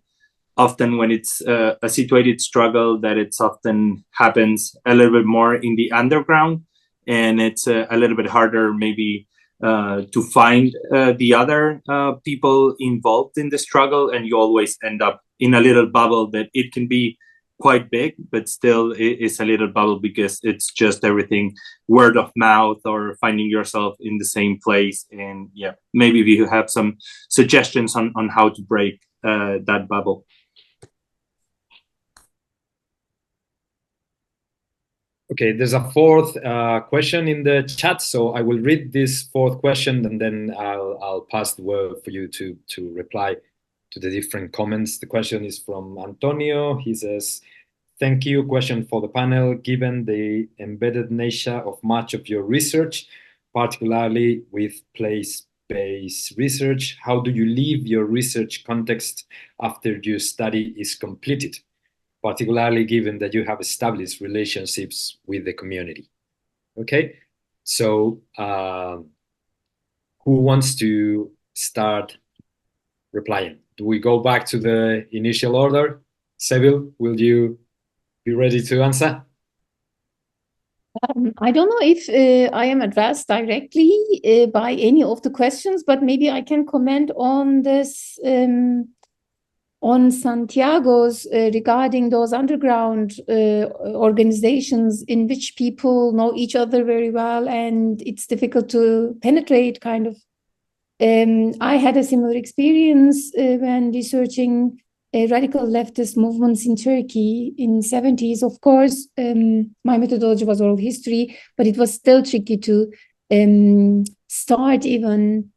often when it's a situated struggle, that it's often happens a little bit more in the underground, and it's a little bit harder maybe to find the other people involved in the struggle, and you always end up in a little bubble that it can be quite big, but still it's a little bubble because it's just everything word of mouth or finding yourself in the same place. And yeah, maybe if you have some suggestions on how to break that bubble. Okay, there's a fourth question in the chat, so I will read this fourth question, and then I'll pass the word for you to reply to the different comments. The question is from Antonio. He says, thank you. Question for the panel. Given the embedded nature of much of your research, particularly with place-based research, how do you leave your research context after your study is completed, particularly given that you have established relationships with the community? Okay, so who wants to start replying? Do we go back to the initial order? Sevil, will you be ready to answer? I don't know if I am addressed directly by any of the questions, but maybe I can comment on this on Santiago's regarding those underground organizations in which people know each other very well and it's difficult to penetrate, kind of. I had a similar experience when researching radical leftist movements in Turkey in the 70s. Of course, my methodology was oral history, but it was still tricky to start even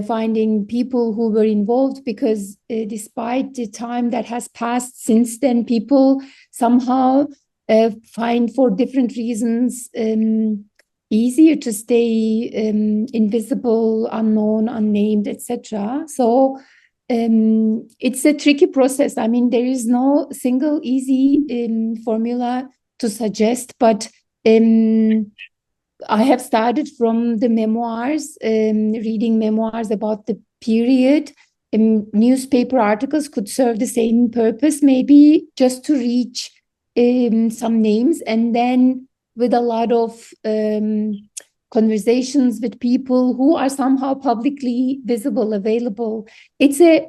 finding people who were involved, because despite the time that has passed since then, people somehow find, for different reasons, easier to stay invisible, unknown, unnamed, etc. So it's a tricky process. I mean, there is no single easy formula to suggest, but I have started from the memoirs, reading memoirs about the period. Newspaper articles could serve the same purpose, maybe just to reach some names, and then with a lot of conversations with people who are somehow publicly visible, available. It's a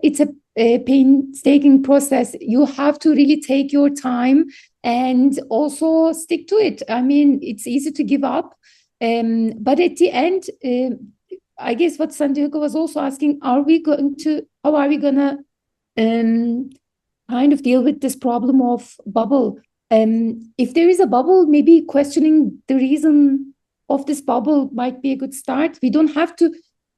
painstaking process. You have to really take your time and also stick to it. I mean, it's easy to give up. But at the end, I guess what Santiago was also asking, how are we gonna kind of deal with this problem of bubble? If there is a bubble, maybe questioning the reason of this bubble might be a good start. We don't have to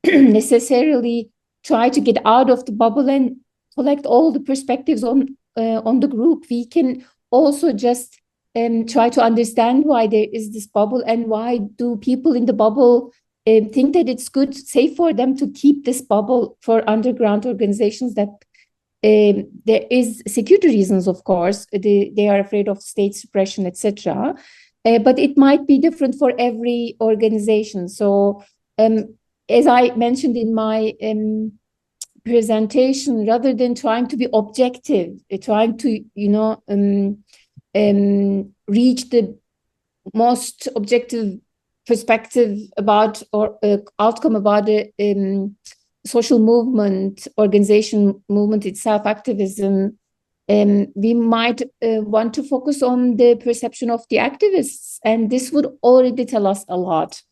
necessarily try to get out of the bubble and collect all the perspectives on the group. We can also just try to understand why there is this bubble, and why do people in the bubble think that it's good, safe for them to keep this bubble for underground organizations that there is security reasons, of course. They are afraid of state suppression, etc. But it might be different for every organization. So as I mentioned in my presentation, rather than trying to be objective, trying to, reach the most objective perspective about, or outcome about the social movement, organization movement itself, activism, we might want to focus on the perception of the activists. And this would already tell us a lot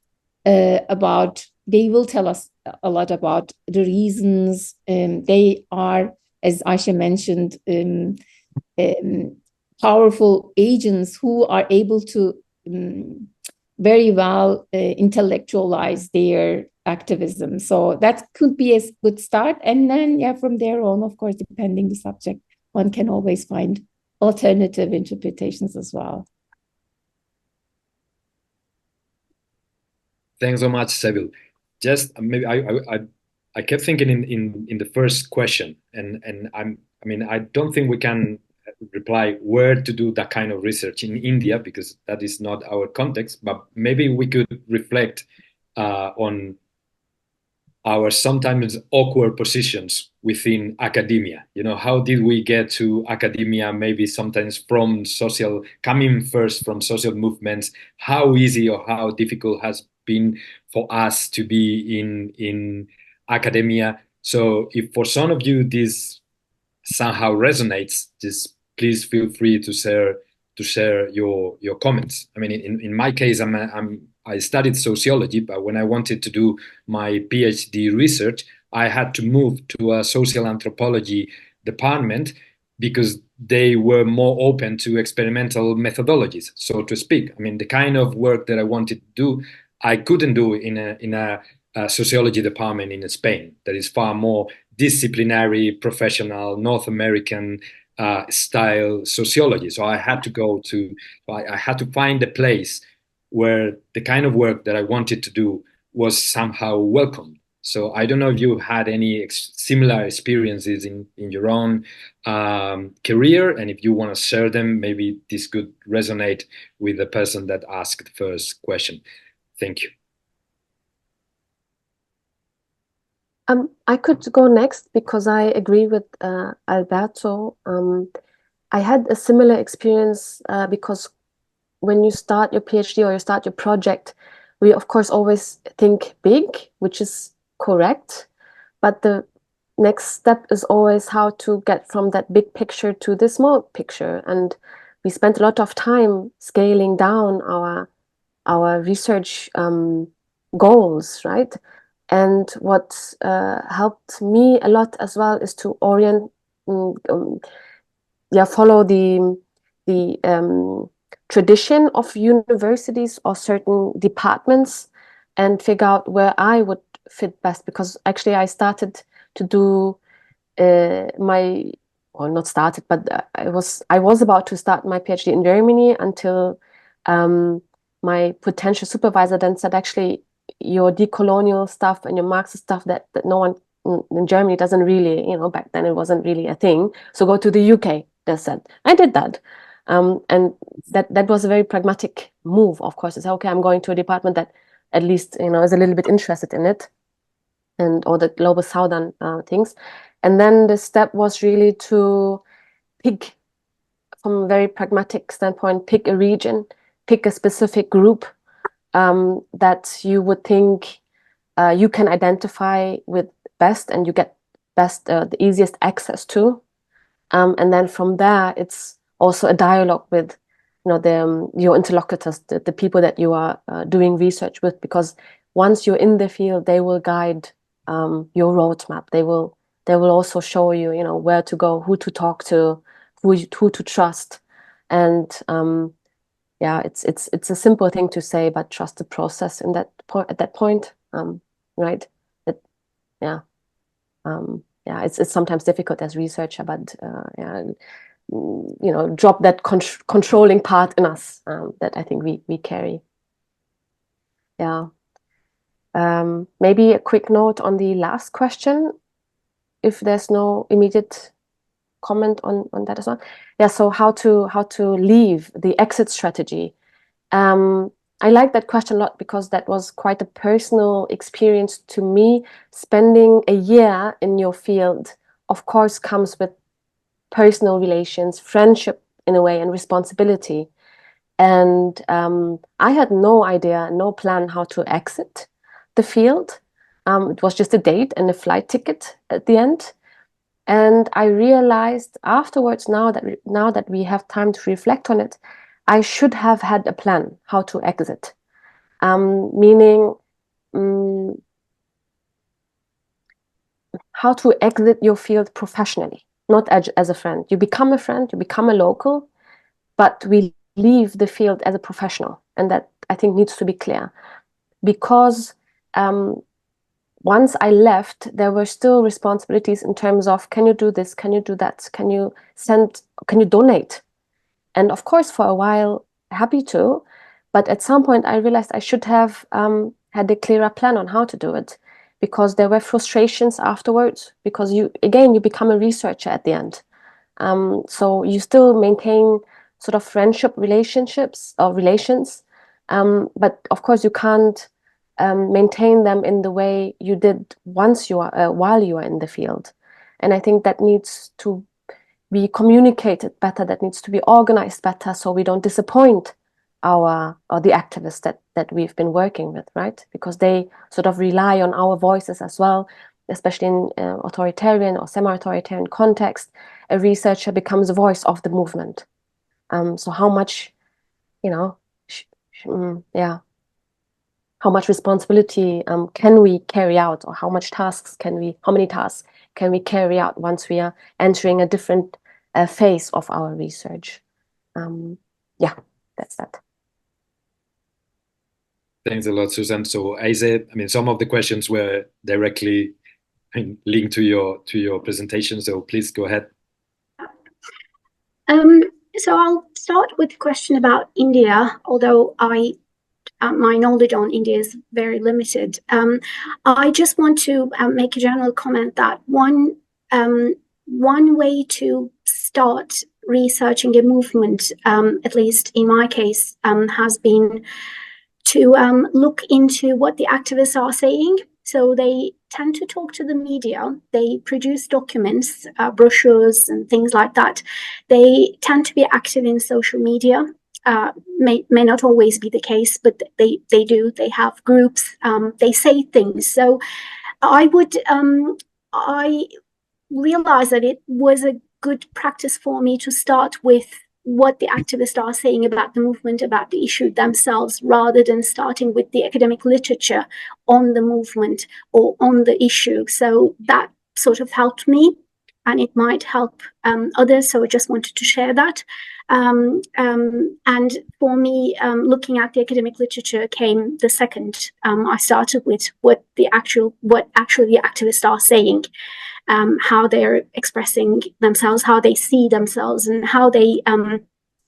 they will tell us a lot about the reasons. They are, as Ayse mentioned, powerful agents who are able to very well intellectualize their activism. So that could be a good start. And then, from there on, of course, depending the subject, one can always find alternative interpretations as well. Thanks so much, Sevil. Just maybe I kept thinking in the first question, and I don't think we can reply where to do that kind of research in India, because that is not our context, but maybe we could reflect on our sometimes awkward positions within academia. How did we get to academia, maybe sometimes coming first from social movements? How easy or how difficult has been for us to be in academia? So if for some of you this somehow resonates, just please feel free to share your comments. I mean, in my case, I studied sociology, but when I wanted to do my PhD research, I had to move to a social anthropology department because they were more open to experimental methodologies, so to speak. I mean, the kind of work that I wanted to do, I couldn't do in a sociology department in Spain. That is far more disciplinary, professional, North American style sociology. So I had to find a place where the kind of work that I wanted to do was somehow welcomed. So I don't know if you had any similar experiences in your own career, and if you want to share them, maybe this could resonate with the person that asked the first question. Thank you. I could go next because I agree with Alberto. I had a similar experience because when you start your PhD or you start your project, we of course always think big, which is correct, but the next step is always how to get from that big picture to the small picture. And we spent a lot of time scaling down our research goals, right? And what helped me a lot as well is to follow the tradition of universities or certain departments and figure out where I would fit best. Because actually I started to do not started, but I was about to start my PhD in Germany until my potential supervisor then said, actually, your decolonial stuff and your Marxist stuff that no one in Germany doesn't really, back then it wasn't really a thing. So go to the UK, they said. I did that. And that was a very pragmatic move, of course. It's okay, I'm going to a department that at least, is a little bit interested in it and all the global southern things. And then the step was really to pick, from a very pragmatic standpoint, pick a region, pick a specific group that you would think you can identify with best and you get the easiest access to. And then from there, it's also a dialogue with your interlocutors, the people that you are doing research with, because once you're in the field, they will guide your roadmap. They will also show you, where to go, who to talk to, who to trust. And it's a simple thing to say, but trust the process at that point, right? It's sometimes difficult as researcher, but drop that controlling part in us that I think we carry. Maybe a quick note on the last question, if there's no immediate comment on that as well. So how to leave, the exit strategy. I like that question a lot because that was quite a personal experience to me. Spending a year in your field, of course, comes with personal relations, friendship in a way, and responsibility. And I had no idea, no plan how to exit the field. It was just a date and a flight ticket at the end. And I realized afterwards, now that we have time to reflect on it, I should have had a plan how to exit. Meaning how to exit your field professionally, not as a friend. You become a friend, you become a local, but we leave the field as a professional. And that, I think, needs to be clear. Because once I left, there were still responsibilities in terms of, can you do this? Can you do that? Can you donate? And of course, for a while, happy to. But at some point, I realized I should have had a clearer plan on how to do it, because there were frustrations afterwards, because you become a researcher at the end. So you still maintain sort of friendship relationships or relations. But of course, you can't maintain them in the way you did while you are in the field. And I think that needs to be communicated better, that needs to be organized better, so we don't disappoint the activists that we've been working with, right? Because they sort of rely on our voices as well, especially in authoritarian or semi-authoritarian context. A researcher becomes a voice of the movement. So how much, how much responsibility can we carry out, or how many tasks can we carry out once we are entering a different phase of our research? That's that. Thanks a lot, Susann. So Ayse, some of the questions were directly linked to your presentation, so please go ahead. So I'll start with a question about India, although my knowledge on India is very limited. I just want to make a general comment that one way to start researching a movement, at least in my case, has been to look into what the activists are saying. So they tend to talk to the media. They produce documents, brochures, and things like that. They tend to be active in social media. May not always be the case, but they do. They have groups. They say things. So I realized that it was a good practice for me to start with what the activists are saying about the movement, about the issue themselves, rather than starting with the academic literature on the movement or on the issue. So that sort of helped me, and it might help others. So I just wanted to share that. And for me, looking at the academic literature came the second. I started with what actually the activists are saying, how they're expressing themselves, how they see themselves, and how they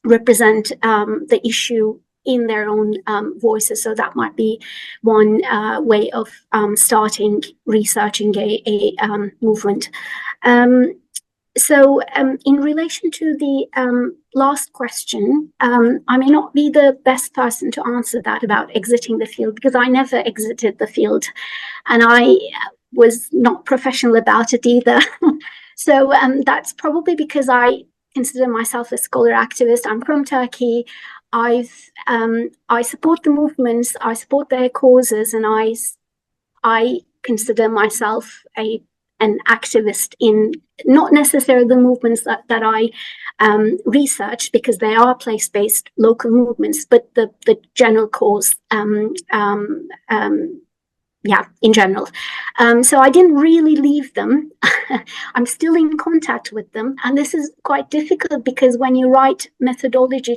represent the issue in their own voices. So that might be one way of starting researching a movement. So in relation to the last question, I may not be the best person to answer that about exiting the field, because I never exited the field, and I was not professional about it either. So that's probably because I consider myself a scholar activist. I'm from Turkey. I support the movements, I support their causes, and I consider myself an activist in not necessarily the movements that I research, because they are place-based local movements, but the general cause, in general. So I didn't really leave them. I'm still in contact with them, and this is quite difficult because when you write methodology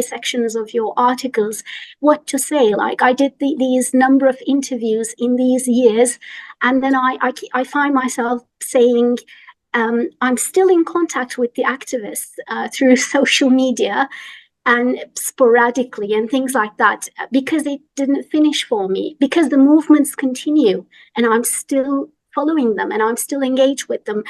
sections of your articles, what to say? Like I did these number of interviews in these years, and then I find myself saying, I'm still in contact with the activists through social media and sporadically and things like that, because it didn't finish for me, because the movements continue and I'm still following them and I'm still engaged with them.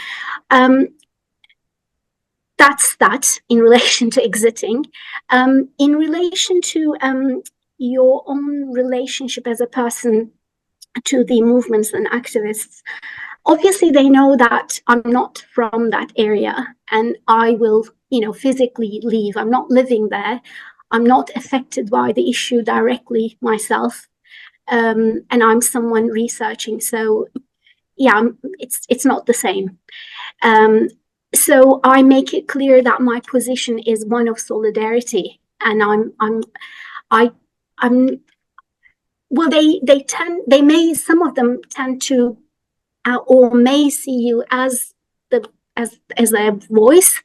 That's that in relation to exiting. In relation to your own relationship as a person to the movements and activists, obviously they know that I'm not from that area and I will, physically leave. I'm not living there. I'm not affected by the issue directly myself. And I'm someone researching. So yeah, it's not the same. So I make it clear that my position is one of solidarity, and well, some of them tend to or may see you as their voice,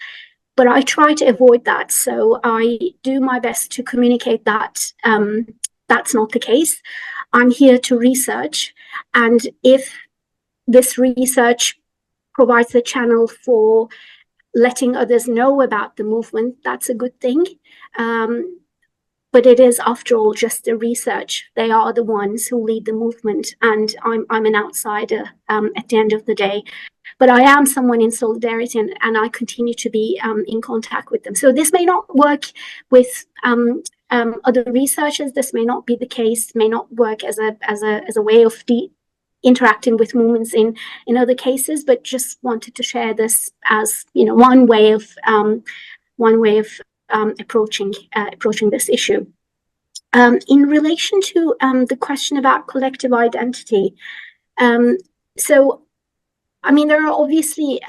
but I try to avoid that. So I do my best to communicate that that's not the case. I'm here to research, and if this research provides a channel for letting others know about the movement, that's a good thing. But it is, after all, just the research. They are the ones who lead the movement, and I'm an outsider at the end of the day. But I am someone in solidarity, and I continue to be in contact with them. So this may not work with other researchers. This may not be the case. May not work as a way of interacting with movements in other cases. But just wanted to share this as one way of approaching this issue. In relation to the question about collective identity, so I mean, there are obviously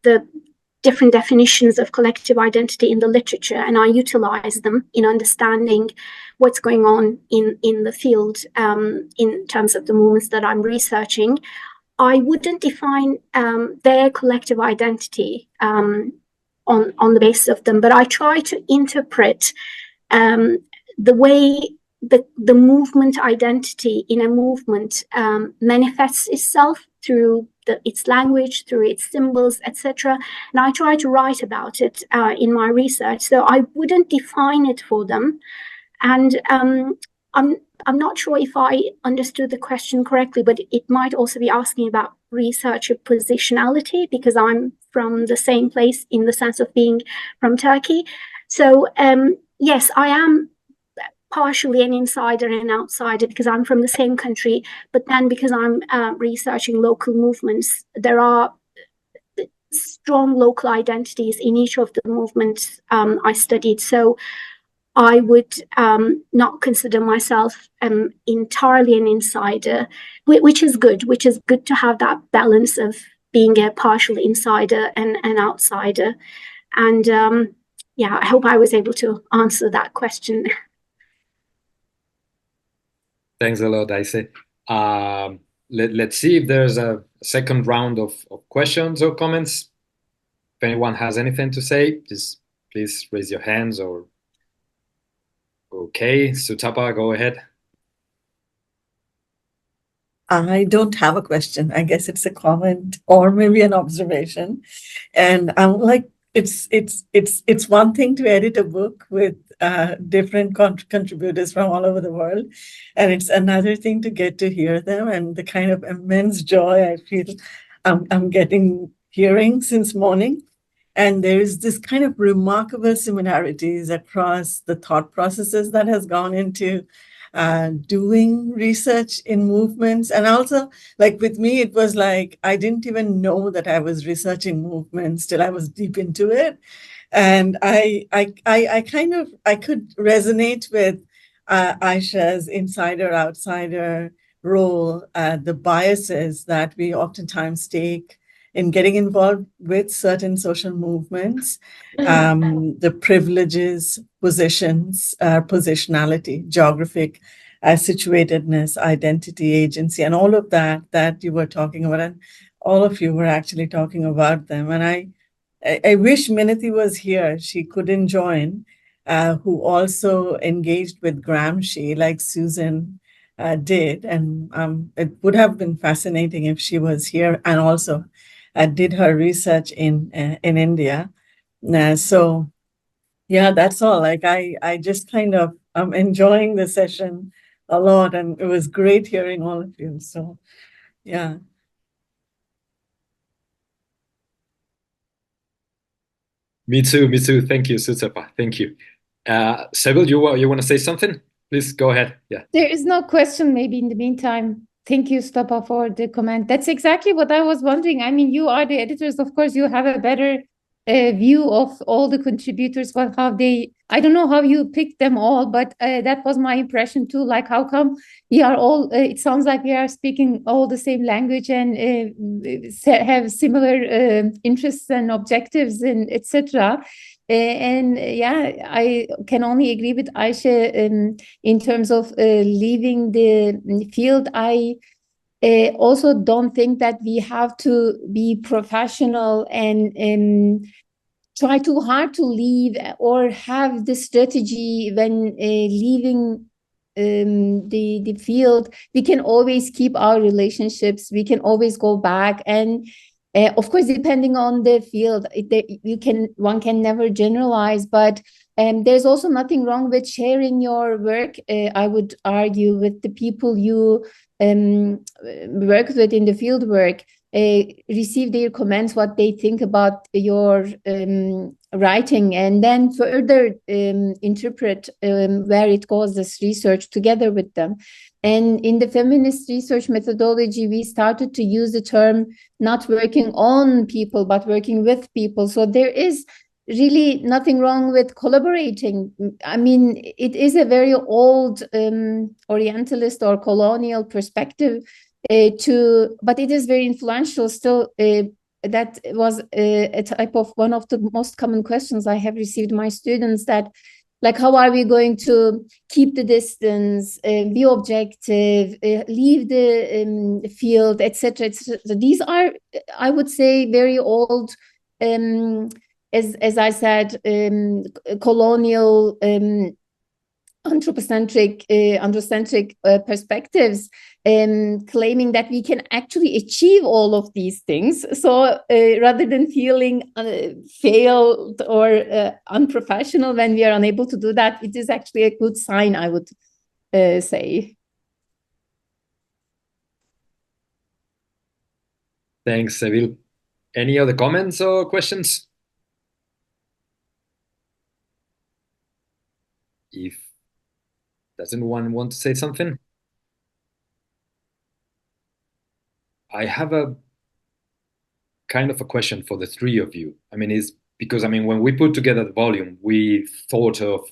the different definitions of collective identity in the literature, and I utilize them in understanding what's going on in the field in terms of the movements that I'm researching. I wouldn't define their collective identity on the basis of them, but I try to interpret the way the movement identity in a movement manifests itself through its language, through its symbols, etc. And I try to write about it in my research. So I wouldn't define it for them. And I'm not sure if I understood the question correctly, but it might also be asking about researcher positionality, because I'm from the same place in the sense of being from Turkey. So yes, I am partially an insider and an outsider because I'm from the same country, but then because I'm researching local movements, there are strong local identities in each of the movements I studied. So I would not consider myself entirely an insider, which is good to have that balance of being a partial insider and an outsider. And yeah, I hope I was able to answer that question. Thanks a lot, Ayse. Let's see if there's a second round of questions or comments. If anyone has anything to say, just please raise your hands or... Okay, Sutapa, go ahead. I don't have a question. I guess it's a comment or maybe an observation. And I'm like, it's one thing to edit a book with different contributors from all over the world, and it's another thing to get to hear them, and the kind of immense joy I feel I'm getting hearing since morning. And there is this kind of remarkable similarities across the thought processes that has gone into doing research in movements. And also, like with me, it was like I didn't even know that I was researching movements till I was deep into it. And I could resonate with Aisha's insider-outsider role, the biases that we oftentimes take in getting involved with certain social movements, the privileges, positions, positionality, geographic situatedness, identity, agency, and all of that you were talking about, and all of you were actually talking about them. And I wish Minati was here. She couldn't join, who also engaged with Gramsci like Susann did. And it would have been fascinating if she was here and also did her research in India. So yeah, that's all. Like I just kind of I'm enjoying the session a lot, and it was great hearing all of you. So yeah. Me too. Thank you, Sutapa. Thank you. Sevil, you want to say something? Please go ahead. Yeah. There is no question maybe in the meantime. Thank you, Stapa, for the comment. That's exactly what I was wondering. I mean, you are the editors. Of course, you have a better view of all the contributors, but how they, I don't know how you picked them all, but that was my impression too. Like, how come we are all, it sounds like we are speaking all the same language and have similar interests and objectives and etc. And yeah, I can only agree with Ayse in terms of leaving the field. I also don't think that we have to be professional and try too hard to leave or have the strategy when leaving the field. We can always keep our relationships. We can always go back, and of course, depending on the field, one can never generalize, but there's also nothing wrong with sharing your work, I would argue, with the people you work with in the field work. Receive their comments, what they think about your writing, and then further interpret where it goes, this research together with them. And in the feminist research methodology, we started to use the term not working on people, but working with people. So there is really nothing wrong with collaborating. I mean, it is a very old Orientalist or colonial perspective but it is very influential still. That was a type of one of the most common questions I have received my students, that like, how are we going to keep the distance, be objective, leave the field, etc. So these are, I would say, very old, as I said, colonial, anthropocentric, androcentric perspectives, claiming that we can actually achieve all of these things. So rather than feeling failed or unprofessional when we are unable to do that, it is actually a good sign, I would say. Thanks, Sevil. Any other comments or questions? If doesn't one want to say something? I have a kind of a question for the three of you. I mean, it's because, I mean, when we put together the volume, we thought of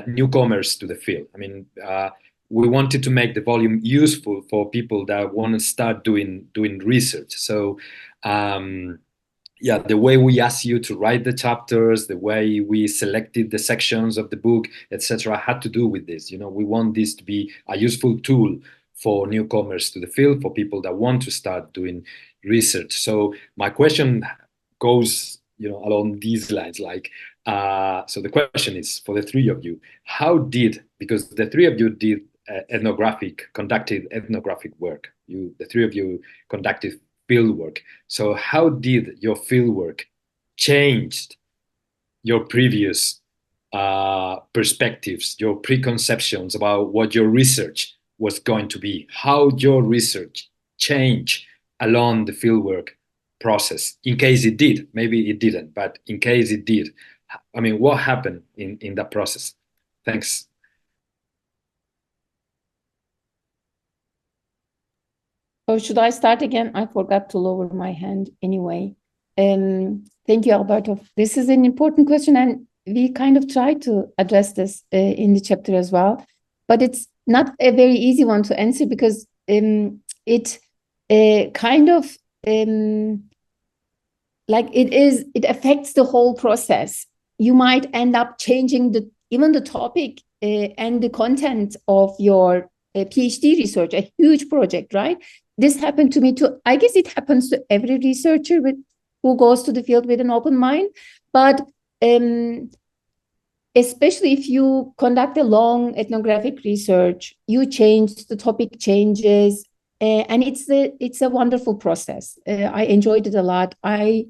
newcomers to the field. I mean, we wanted to make the volume useful for people that want to start doing research. So yeah, the way we asked you to write the chapters, the way we selected the sections of the book, etc., had to do with this. You know, we want this to be a useful tool for newcomers to the field, for people that want to start doing research. So my question goes, you know, along these lines. Like, so the question is for the three of you: how did, because the three of you did conducted ethnographic work. The three of you conducted fieldwork. So how did your fieldwork changed your previous perspectives, your preconceptions about what your research was going to be? How your research changed along the fieldwork process, in case it did? Maybe it didn't, but in case it did, I mean, what happened in that process? Thanks. Oh, should I start again? I forgot to lower my hand anyway. Thank you, Alberto. This is an important question, and we kind of try to address this in the chapter as well. But it's not a very easy one to answer, because it kind of like it affects the whole process. You might end up changing even the topic and the content of your PhD research, a huge project, right? This happened to me too. I guess it happens to every researcher who goes to the field with an open mind. But especially if you conduct a long ethnographic research, you change, the topic changes, and it's a wonderful process. I enjoyed it a lot. I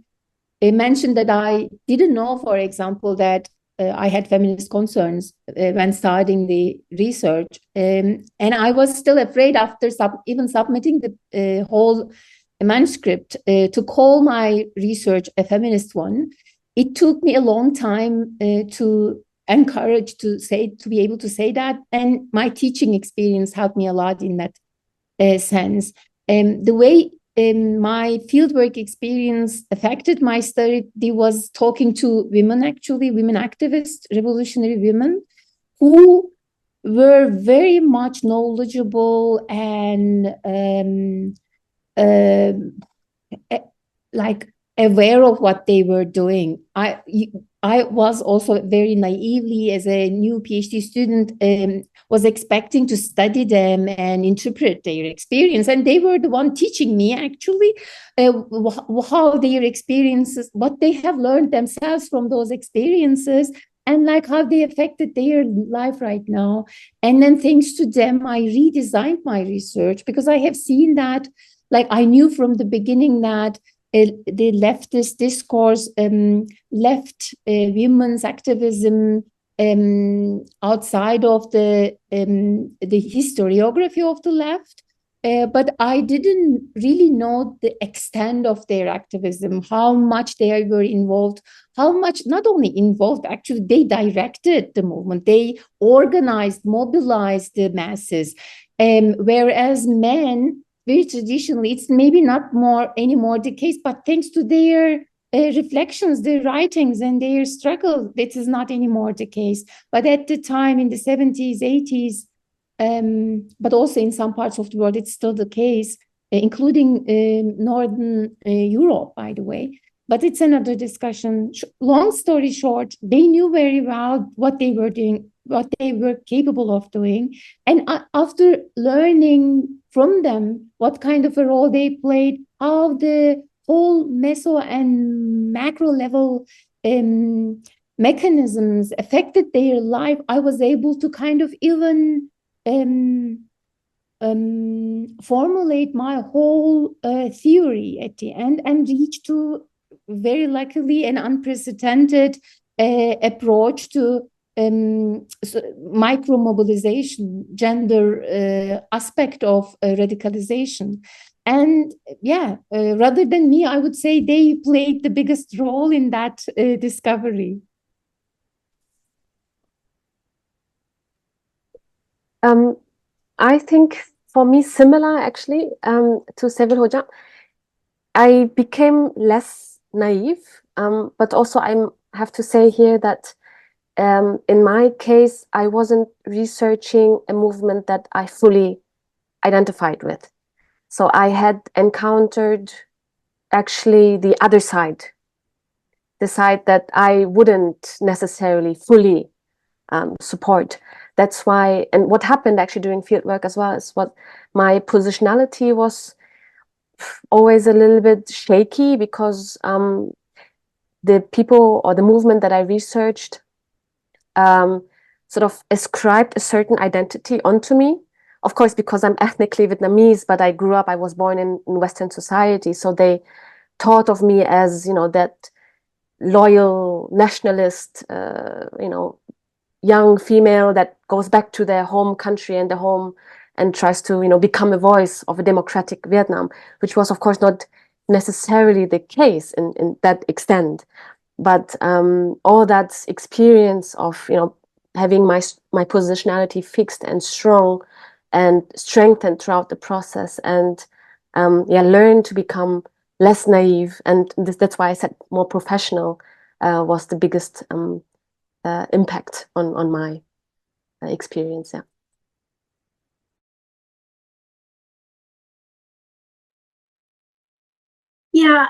mentioned that I didn't know, for example, that I had feminist concerns when starting the research. And I was still afraid after even submitting the whole manuscript to call my research a feminist one. It took me a long time to encourage to be able to say that. And my teaching experience helped me a lot in that sense. The way my fieldwork experience affected my study was talking to women, actually, women activists, revolutionary women, who were very much knowledgeable and like aware of what they were doing. I was also very naively, as a new PhD student, was expecting to study them and interpret their experience. And they were the one teaching me, actually, how their experiences, what they have learned themselves from those experiences, and like how they affected their life right now. And then thanks to them, I redesigned my research, because I have seen that, like I knew from the beginning that the leftist discourse left women's activism outside of the historiography of the left, but I didn't really know the extent of their activism, how much they were involved, how much not only involved, actually they directed the movement, they organized, mobilized the masses, whereas men, very traditionally, it's maybe not anymore the case, but thanks to their reflections, their writings, and their struggle, this is not anymore the case. But at the time, in the 70s, 80s, but also in some parts of the world, it's still the case, including Northern Europe, by the way. But it's another discussion. Long story short, they knew very well what they were doing, what they were capable of doing. And after learning from them what kind of a role they played, how the whole meso and macro level mechanisms affected their life, I was able to kind of even formulate my whole theory at the end, and reach to, very luckily, an unprecedented approach to micro-mobilization, gender aspect of radicalization. And yeah, rather than me, I would say they played the biggest role in that discovery. I think for me, similar actually to Sevil Hoca, I became less naive, but also I have to say here that in my case, I wasn't researching a movement that I fully identified with. So I had encountered actually the other side, the side that I wouldn't necessarily fully support. That's why, and what happened actually during fieldwork as well is what my positionality was always a little bit shaky, because the people or the movement that I researched sort of ascribed a certain identity onto me. Of course, because I'm ethnically Vietnamese, but I was born in Western society. So they thought of me as, that loyal nationalist, young female that goes back to their home country and their home and tries to, become a voice of a democratic Vietnam, which was, of course, not necessarily the case in that extent. But all that experience of, having my positionality fixed and strong and strengthened throughout the process, and learn to become less naive, and that's why I said more professional, was the biggest impact on my experience. Yeah. Yeah,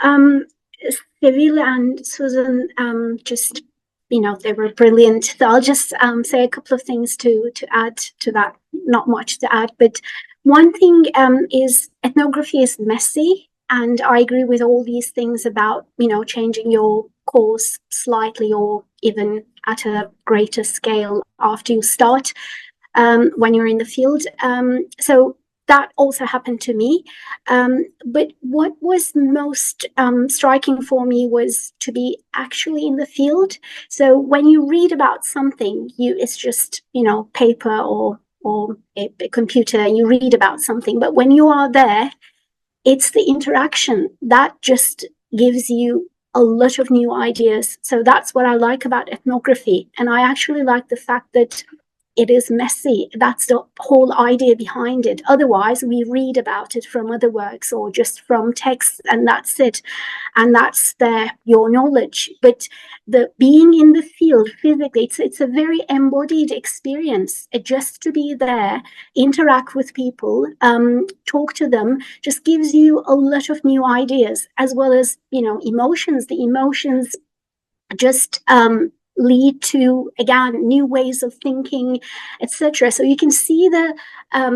Sevil and Susann, just, they were brilliant. I'll just say a couple of things to add to that. Not much to add, but one thing is ethnography is messy, and I agree with all these things about, changing your course slightly or even at a greater scale after you start when you're in the field. So that also happened to me. But what was most striking for me was to be actually in the field. So when you read about something, it's just, paper or a computer, and you read about something. But when you are there, it's the interaction that just gives you a lot of new ideas. So that's what I like about ethnography. And I actually like the fact that it is messy. That's the whole idea behind it. Otherwise, we read about it from other works or just from texts, and that's it. And that's your knowledge. But the being in the field physically, it's a very embodied experience. Just to be there, interact with people, talk to them, just gives you a lot of new ideas, as well as, emotions. The emotions just lead to, again, new ways of thinking, etc. So you can see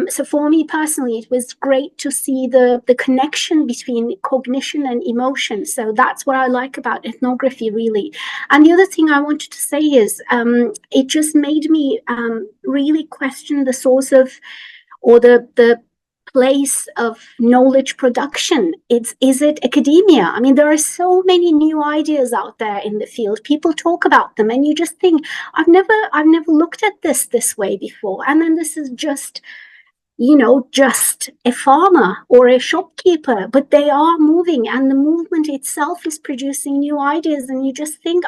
so for me personally, it was great to see the connection between cognition and emotion. So that's what I like about ethnography, really. And the other thing I wanted to say is it just made me really question the source of, or the place of knowledge production. Is it academia? I mean, there are so many new ideas out there in the field. People talk about them, and you just think, I've never looked at this way before. And then this is just, just a farmer or a shopkeeper, but they are moving, and the movement itself is producing new ideas. And you just think,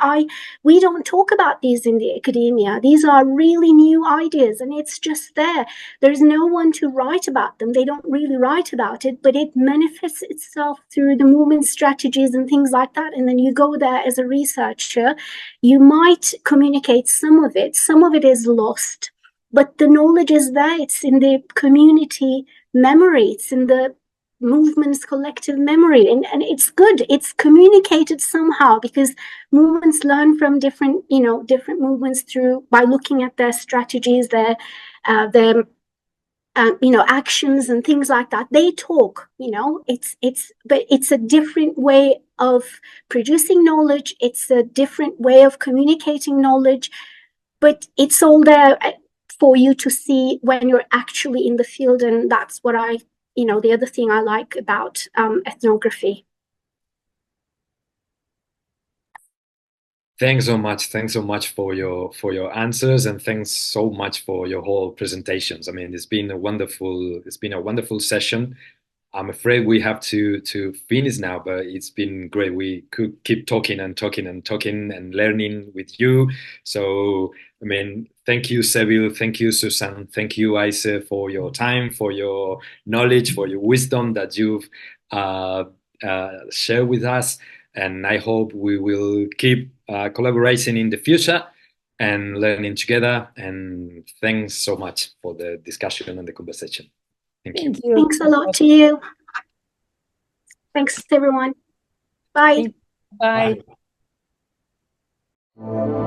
we don't talk about these in the academia. These are really new ideas, and it's just there. There's no one to write about them. They don't really write about it, but it manifests itself through the movement strategies and things like that. And then you go there as a researcher, you might communicate some of it. Some of it is lost, but the knowledge is there. It's in the community memory. It's in the movement's collective memory. And it's good. It's communicated somehow, because movements learn from different movements by looking at their strategies, their actions and things like that. They talk, but it's a different way of producing knowledge. It's a different way of communicating knowledge, but it's all there for you to see when you're actually in the field. And that's what the other thing I like about ethnography. Thanks so much. Thanks so much for your answers, and thanks so much for your whole presentations. I mean, it's been a wonderful session. I'm afraid we have to finish now, but it's been great. We could keep talking and talking and talking and learning with you. So, I mean, thank you, Sevil. Thank you, Susann. Thank you, Ayse, for your time, for your knowledge, for your wisdom that you've shared with us. And I hope we will keep collaborating in the future. and learning together. And thanks so much for the discussion and the conversation. Thank you. Thank you. Thanks a lot to you. Thanks, everyone. Bye. Bye. Bye.